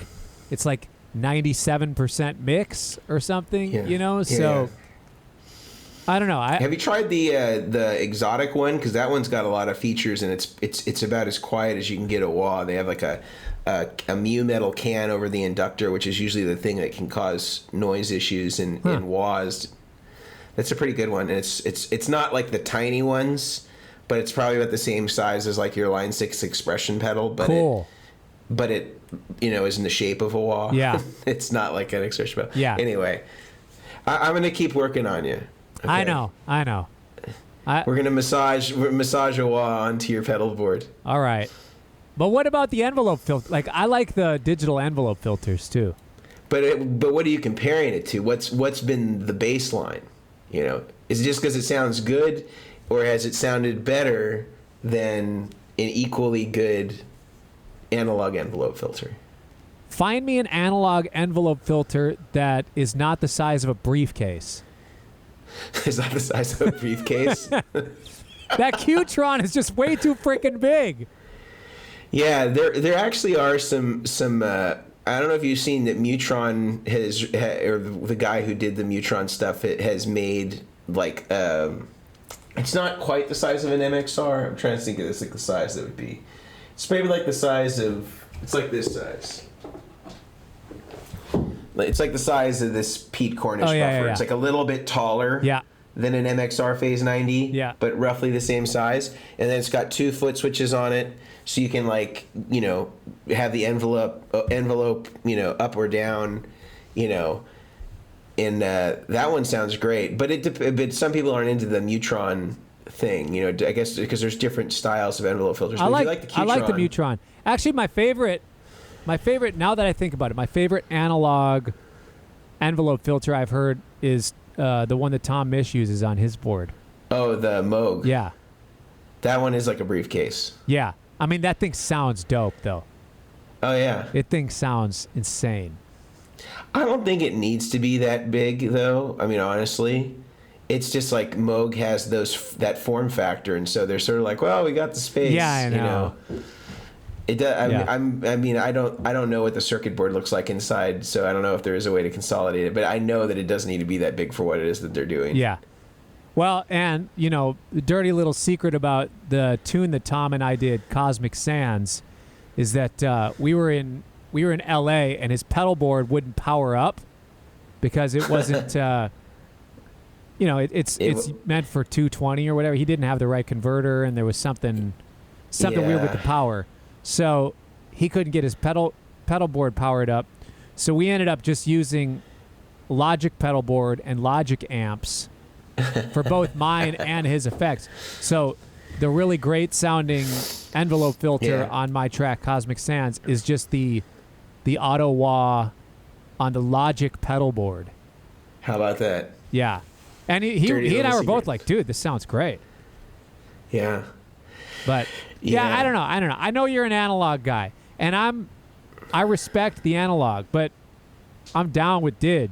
It's like 97% mix or something, So I don't know. Have you tried the exotic one? Because that one's got a lot of features, and it's about as quiet as you can get a wah. They have like a mu metal can over the inductor, which is usually the thing that can cause noise issues in wahs. That's a pretty good one, and it's not like the tiny ones, but it's probably about the same size as like your Line 6 expression pedal. But cool. It is in the shape of a wah. Yeah. It's not like an expression pedal. Yeah. Anyway, I'm going to keep working on you. Okay? I know. We're going to massage a wah onto your pedal board. All right. But what about the envelope filter? Like, I like the digital envelope filters too. But what are you comparing it to? What's been the baseline? Is it just because it sounds good, or has it sounded better than an equally good analog envelope filter? Find me an analog envelope filter that is not the size of a briefcase. Is that the size of a briefcase? That Qtron is just way too freaking big. Yeah, there actually are some. I don't know if you've seen that Mutron or the guy who did the Mutron stuff has made like it's not quite the size of an MXR. I'm trying to think of this like the size that would be. It's maybe like the size of. It's like this size. It's like the size of this Pete Cornish buffer. Yeah. It's like a little bit taller. Yeah. Than an MXR Phase 90. Yeah. But roughly the same size, and then it's got 2 foot switches on it, so you can have the envelope, up or down, and that one sounds great. But some people aren't into the Mutron thing, I guess because there's different styles of envelope filters. I like the Qtron. I like the Mutron. Actually, my favorite. Now that I think about it, my favorite analog envelope filter I've heard is the one that Tom Misch uses on his board. Oh, the Moog. Yeah. That one is like a briefcase. Yeah. I mean, that thing sounds dope, though. Oh, yeah. It thing sounds insane. I don't think it needs to be that big, though. I mean, honestly. It's just like Moog has that form factor, and so they're sort of like, well, we got the space. Yeah, I know. It does. I don't know what the circuit board looks like inside, so I don't know if there is a way to consolidate it. But I know that it doesn't need to be that big for what it is that they're doing. Yeah. Well, and the dirty little secret about the tune that Tom and I did, Cosmic Sands, is that we were in L.A. and his pedal board wouldn't power up because it wasn't. It's meant for 220 or whatever. He didn't have the right converter, and there was something weird with the power. So he couldn't get his pedal board powered up. So we ended up just using Logic pedal board and Logic amps for both mine and his effects. So the really great sounding envelope filter on my track, Cosmic Sands, is just the auto wah on the Logic pedal board. How about that? Yeah. And he and I were both like, dude, this sounds great. Yeah. But I don't know. I know you're an analog guy, and I respect the analog, but I'm down with dig.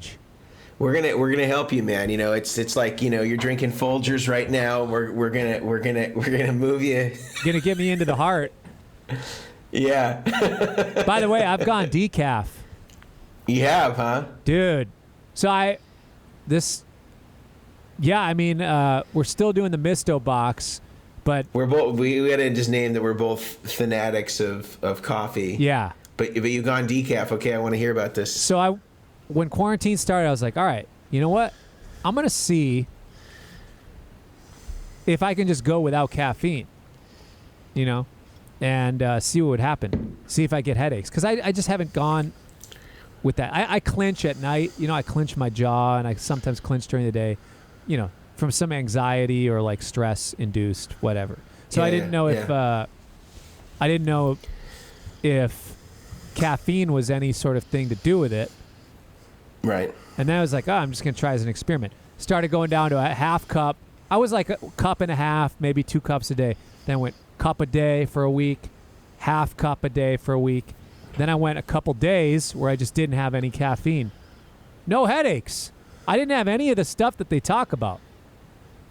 We're gonna help you, man. It's like you're drinking Folgers right now. We're gonna move you. Gonna get me into the heart. Yeah. By the way, I've gone decaf. You have, huh? Dude. So we're still doing the Misto box, but we're both. We gotta just name that we're both fanatics of coffee. Yeah. But you've gone decaf. Okay, I want to hear about this. So when quarantine started, I was like, all right, you know what? I'm gonna see if I can just go without caffeine. And see what would happen. See if I get headaches, because I just haven't gone with that. I clench at night. I clench my jaw, and I sometimes clench during the day. From some anxiety or like stress induced, whatever. So I didn't know if caffeine was any sort of thing to do with it. Right. And then I was like, I'm just going to try as an experiment. Started going down to a half cup. I was like a cup and a half, maybe 2 cups a day. Then went cup a day for a week, half cup a day for a week. Then I went a couple days where I just didn't have any caffeine. No headaches. I didn't have any of the stuff that they talk about.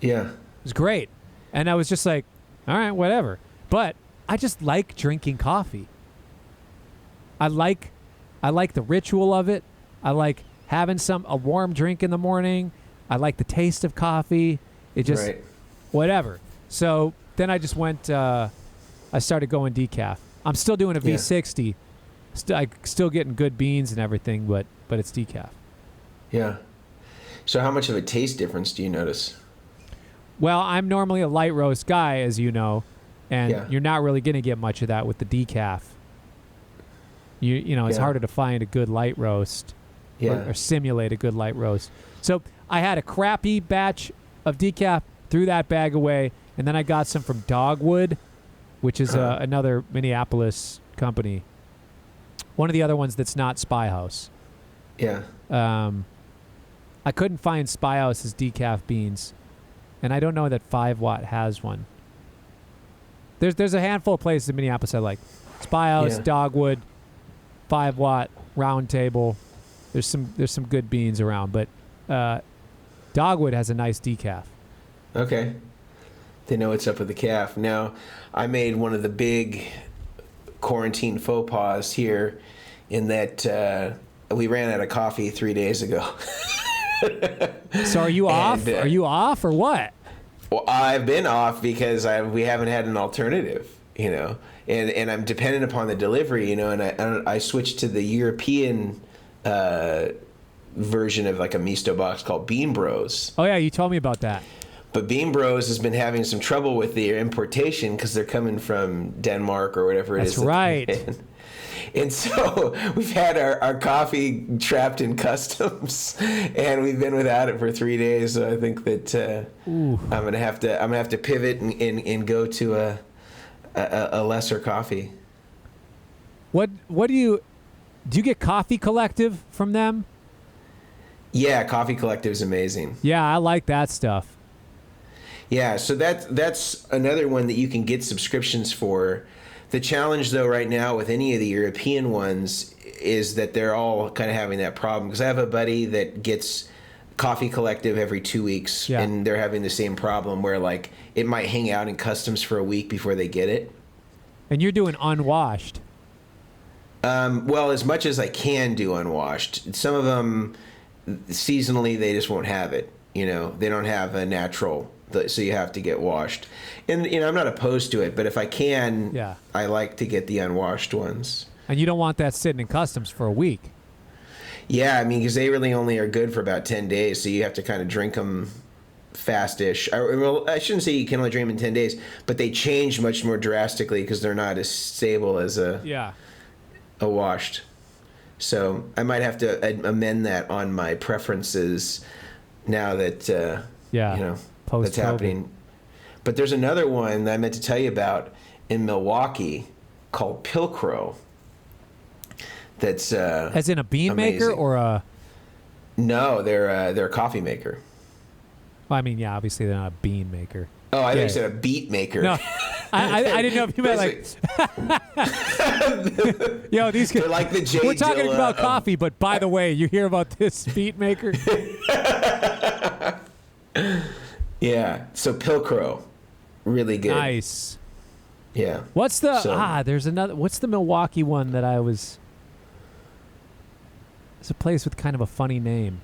Yeah. It was great. And I was just like, all right, whatever. But I just like drinking coffee. I like the ritual of it. I like having a warm drink in the morning. I like the taste of coffee. It just, whatever. So then I just went, I started going decaf. I'm still doing a V60. I'm still getting good beans and everything, but it's decaf. Yeah. So how much of a taste difference do you notice? Well, I'm normally a light roast guy, as you know, and you're not really going to get much of that with the decaf. It's harder to find a good light roast or simulate a good light roast. So I had a crappy batch of decaf, threw that bag away, and then I got some from Dogwood, which is another Minneapolis company. One of the other ones that's not Spy House. Yeah. I couldn't find Spy House's decaf beans, and I don't know that 5 Watt has one. There's a handful of places in Minneapolis I like. Spy House, Dogwood, 5 Watt, Round Table. There's some good beans around, but Dogwood has a nice decaf. Okay. They know what's up with the calf. Now, I made one of the big quarantine faux pas here in that we ran out of coffee 3 days ago. So are you off? Are you off or what? Well, I've been off because we haven't had an alternative. you know, and I'm dependent upon the delivery, you know, and I switched to the European version of like a misto box called Bean Bros. Oh yeah, you told me about that. But Bean Bros has been having some trouble with the importation because they're coming from Denmark or whatever it is. That's right. And so we've had our coffee trapped in customs, and we've been without it for 3 days. So I think that I'm gonna have to pivot and go to a lesser coffee. What do you get? Coffee Collective from them? Yeah, Coffee Collective is amazing. Yeah, I like that stuff. Yeah, so that's another one that you can get subscriptions for. The challenge, though, right now with any of the European ones is that they're all kind of having that problem. Because I have a buddy that gets Coffee Collective every 2 weeks, and they're having the same problem where, like, it might hang out in customs for a week before they get it. And you're doing unwashed. Well, as much as I can do unwashed. Some of them, seasonally, they just won't have it. You know, they don't have a natural, so you have to get washed. And, you know, I'm not opposed to it, but if I can, I like to get the unwashed ones. And you don't want that sitting in customs for a week. Yeah, I mean, because they really only are good for about 10 days, so you have to kind of drink them fast-ish. Well, I shouldn't say you can only drink them in 10 days, but they change much more drastically because they're not as stable as a washed. So I might have to amend that on my preferences now that, you know, that's happening. But there's another one that I meant to tell you about in Milwaukee called Pilcrow. That's as in a bean amazing. Maker or a? No, they're a coffee maker. Well, I mean, yeah, obviously they're not a bean maker. Oh, I think you said a beat maker. No, I didn't know if you meant like. Yo, these guys. They're like the J. We're talking about coffee, but by the way, you hear about this beat maker? Yeah. So Pilcrow, really good. Nice. Yeah. What's the there's another. What's the Milwaukee one that I was? It's a place with kind of a funny name.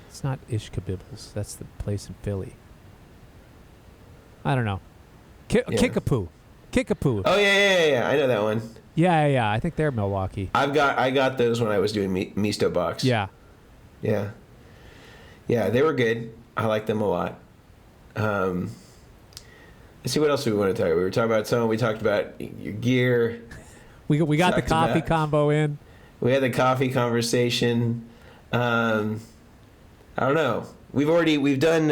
It's not Ishkabibbles. That's the place in Philly. I don't know. Kickapoo. Kickapoo. Oh yeah. I know that one. Yeah. I think they're Milwaukee. I got those when I was doing misto box. Yeah. They were good. I like them a lot. Let's see what else we want to talk about. We were talking about some. We talked about your gear. We got the coffee combo in. We had the coffee conversation. I don't know. We've done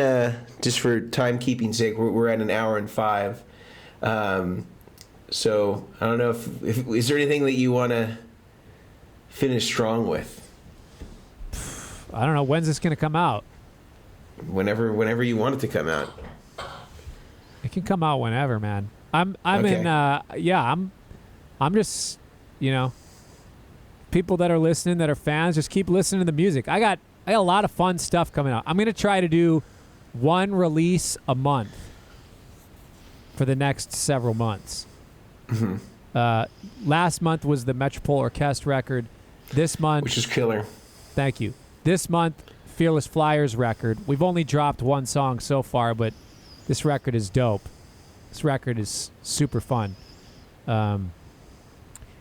just for timekeeping sake. We're at 1 hour and 5. So I don't know if is there anything that you want to finish strong with? I don't know. When's this going to come out? Whenever you want it to come out. It can come out whenever, man. I'm okay. I'm just, you know, people that are listening that are fans, just keep listening to the music. I got a lot of fun stuff coming out. I'm going to try to do one release a month for the next several months. Mm-hmm. Last month was the Metropole Orchestra record. This month, which is killer. Thank you. This month, Fearless Flyers record. We've only dropped one song so far, but this record is dope. This record is super fun.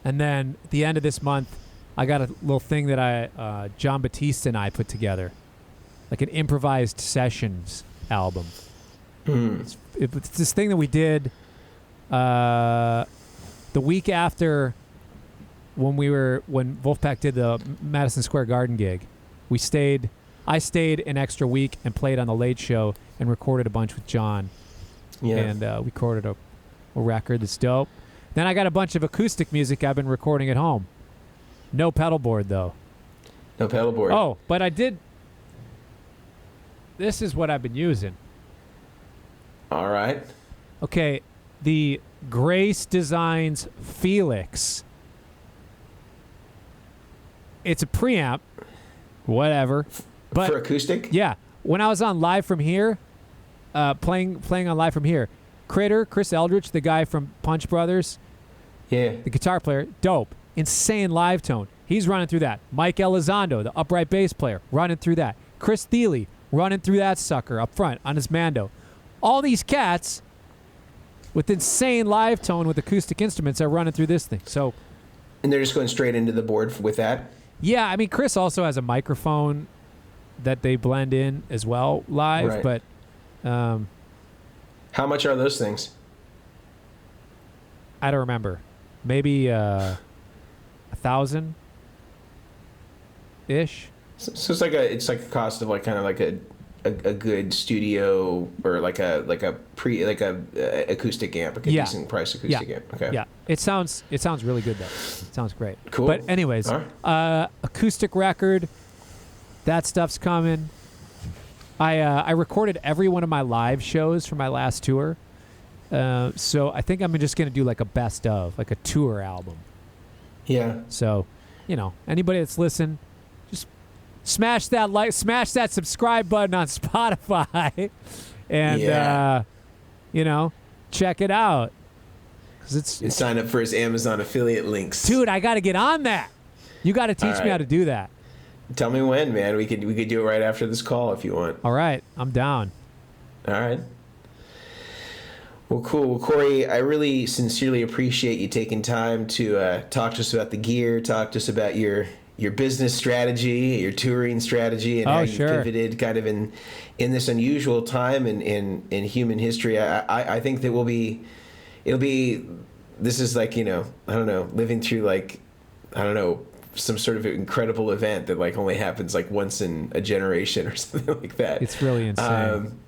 And then at the end of this month, I got a little thing that John Batiste and I put together, like an improvised sessions album. It's this thing that we did the week after when Vulfpeck did the Madison Square Garden gig. I stayed an extra week and played on the Late Show and recorded a bunch with John. Yeah. And we recorded a record that's dope. Then I got a bunch of acoustic music I've been recording at home. No pedal board, though. No pedal board. Oh, but I did. This is what I've been using. All right. Okay, the Grace Designs Felix. It's a preamp. Whatever. But for acoustic? Yeah. When I was on Live From Here, playing on Live From Here, Critter, Chris Eldridge, the guy from Punch Brothers, the guitar player, dope. Insane live tone. He's running through that. Mike Elizondo, the upright bass player, running through that. Chris Thiele running through that sucker up front on his Mando. All these cats with insane live tone with acoustic instruments are running through this thing. So, And they're just going straight into the board with that? yeah, I mean, Chris also has a microphone that they blend in as well live, Right. but How much are those things? I don't remember. Maybe 1,000-ish. So it's like a cost of like kind of like a good studio or like a acoustic amp, like a Yeah. decent price acoustic amp. Okay. Yeah, it sounds really good though. It sounds great. Cool. But anyways, All right. acoustic record, that stuff's coming. I recorded every one of my live shows from my last tour, so I think I'm just gonna do like a best of, like a tour album. Yeah. So, anybody that's listening, just smash that subscribe button on Spotify, and check it out. 'Cause And sign up for his Amazon affiliate links. dude, I got to get on that. You got to teach me how to do that. Tell me when, man. We could do it right after this call if you want. All right, I'm down. All right. Well, cool. Well, Cory, I really sincerely appreciate you taking time to talk to us about the gear, talk to us about your business strategy, your touring strategy, and how you pivoted kind of in this unusual time in human history. I think that this is like, I don't know, living through like, I don't know, some sort of incredible event that like only happens like once in a generation or something like that. It's really insane.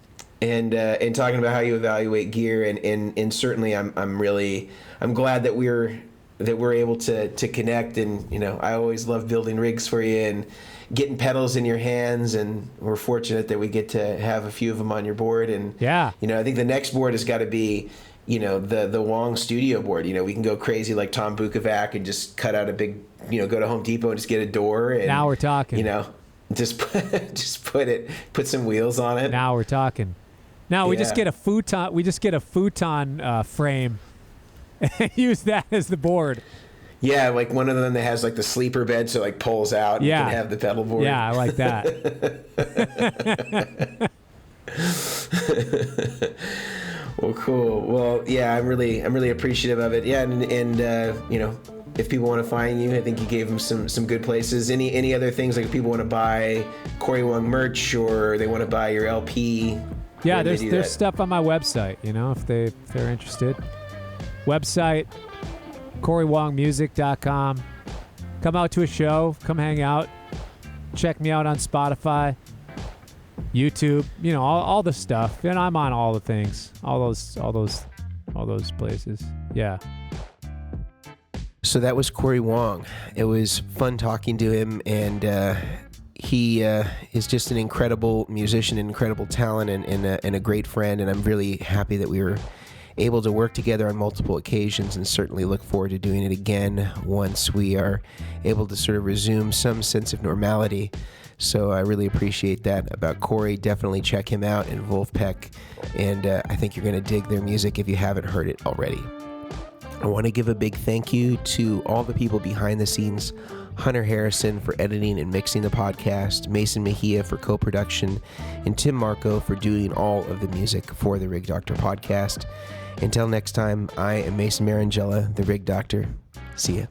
And talking about how you evaluate gear, and certainly I'm glad that we're able to connect, and I always love building rigs for you and getting pedals in your hands, and we're fortunate that we get to have a few of them on your board. And yeah, I think the next board has got to be the Wong studio board. We can go crazy like Tom Bukovac and just cut out a big, go to Home Depot and just get a door. And, now we're talking. Just put some wheels on it. Now we're talking. Now we just get a futon. We just get a futon frame and use that as the board. Yeah, like one of them that has like the sleeper bed, so like pulls out. And you can have the pedal board. Yeah, I like that. Well, cool. Well, yeah, I'm really appreciative of it. Yeah, and if people want to find you, I think you gave them some good places. Any other things, like if people want to buy Cory Wong merch or they want to buy your LP? Yeah, there's stuff on my website. If they're interested. Website CoryWongMusic.com. Come out to a show. Come hang out. Check me out on Spotify, YouTube. All the stuff. And I'm on all the things. All those places. Yeah. So that was Cory Wong. It was fun talking to him, and he is just an incredible musician, an incredible talent, and a great friend. And I'm really happy that we were able to work together on multiple occasions, and certainly look forward to doing it again once we are able to sort of resume some sense of normality. So I really appreciate that about Cory. Definitely check him out and Vulfpeck, and I think you're going to dig their music if you haven't heard it already. I want to give a big thank you to all the people behind the scenes: Hunter Harrison for editing and mixing the podcast, Mason Mejia for co-production, and Tim Marco for doing all of the music for the Rig Doctor podcast. Until next time, I am Mason Marangella, the Rig Doctor. See ya.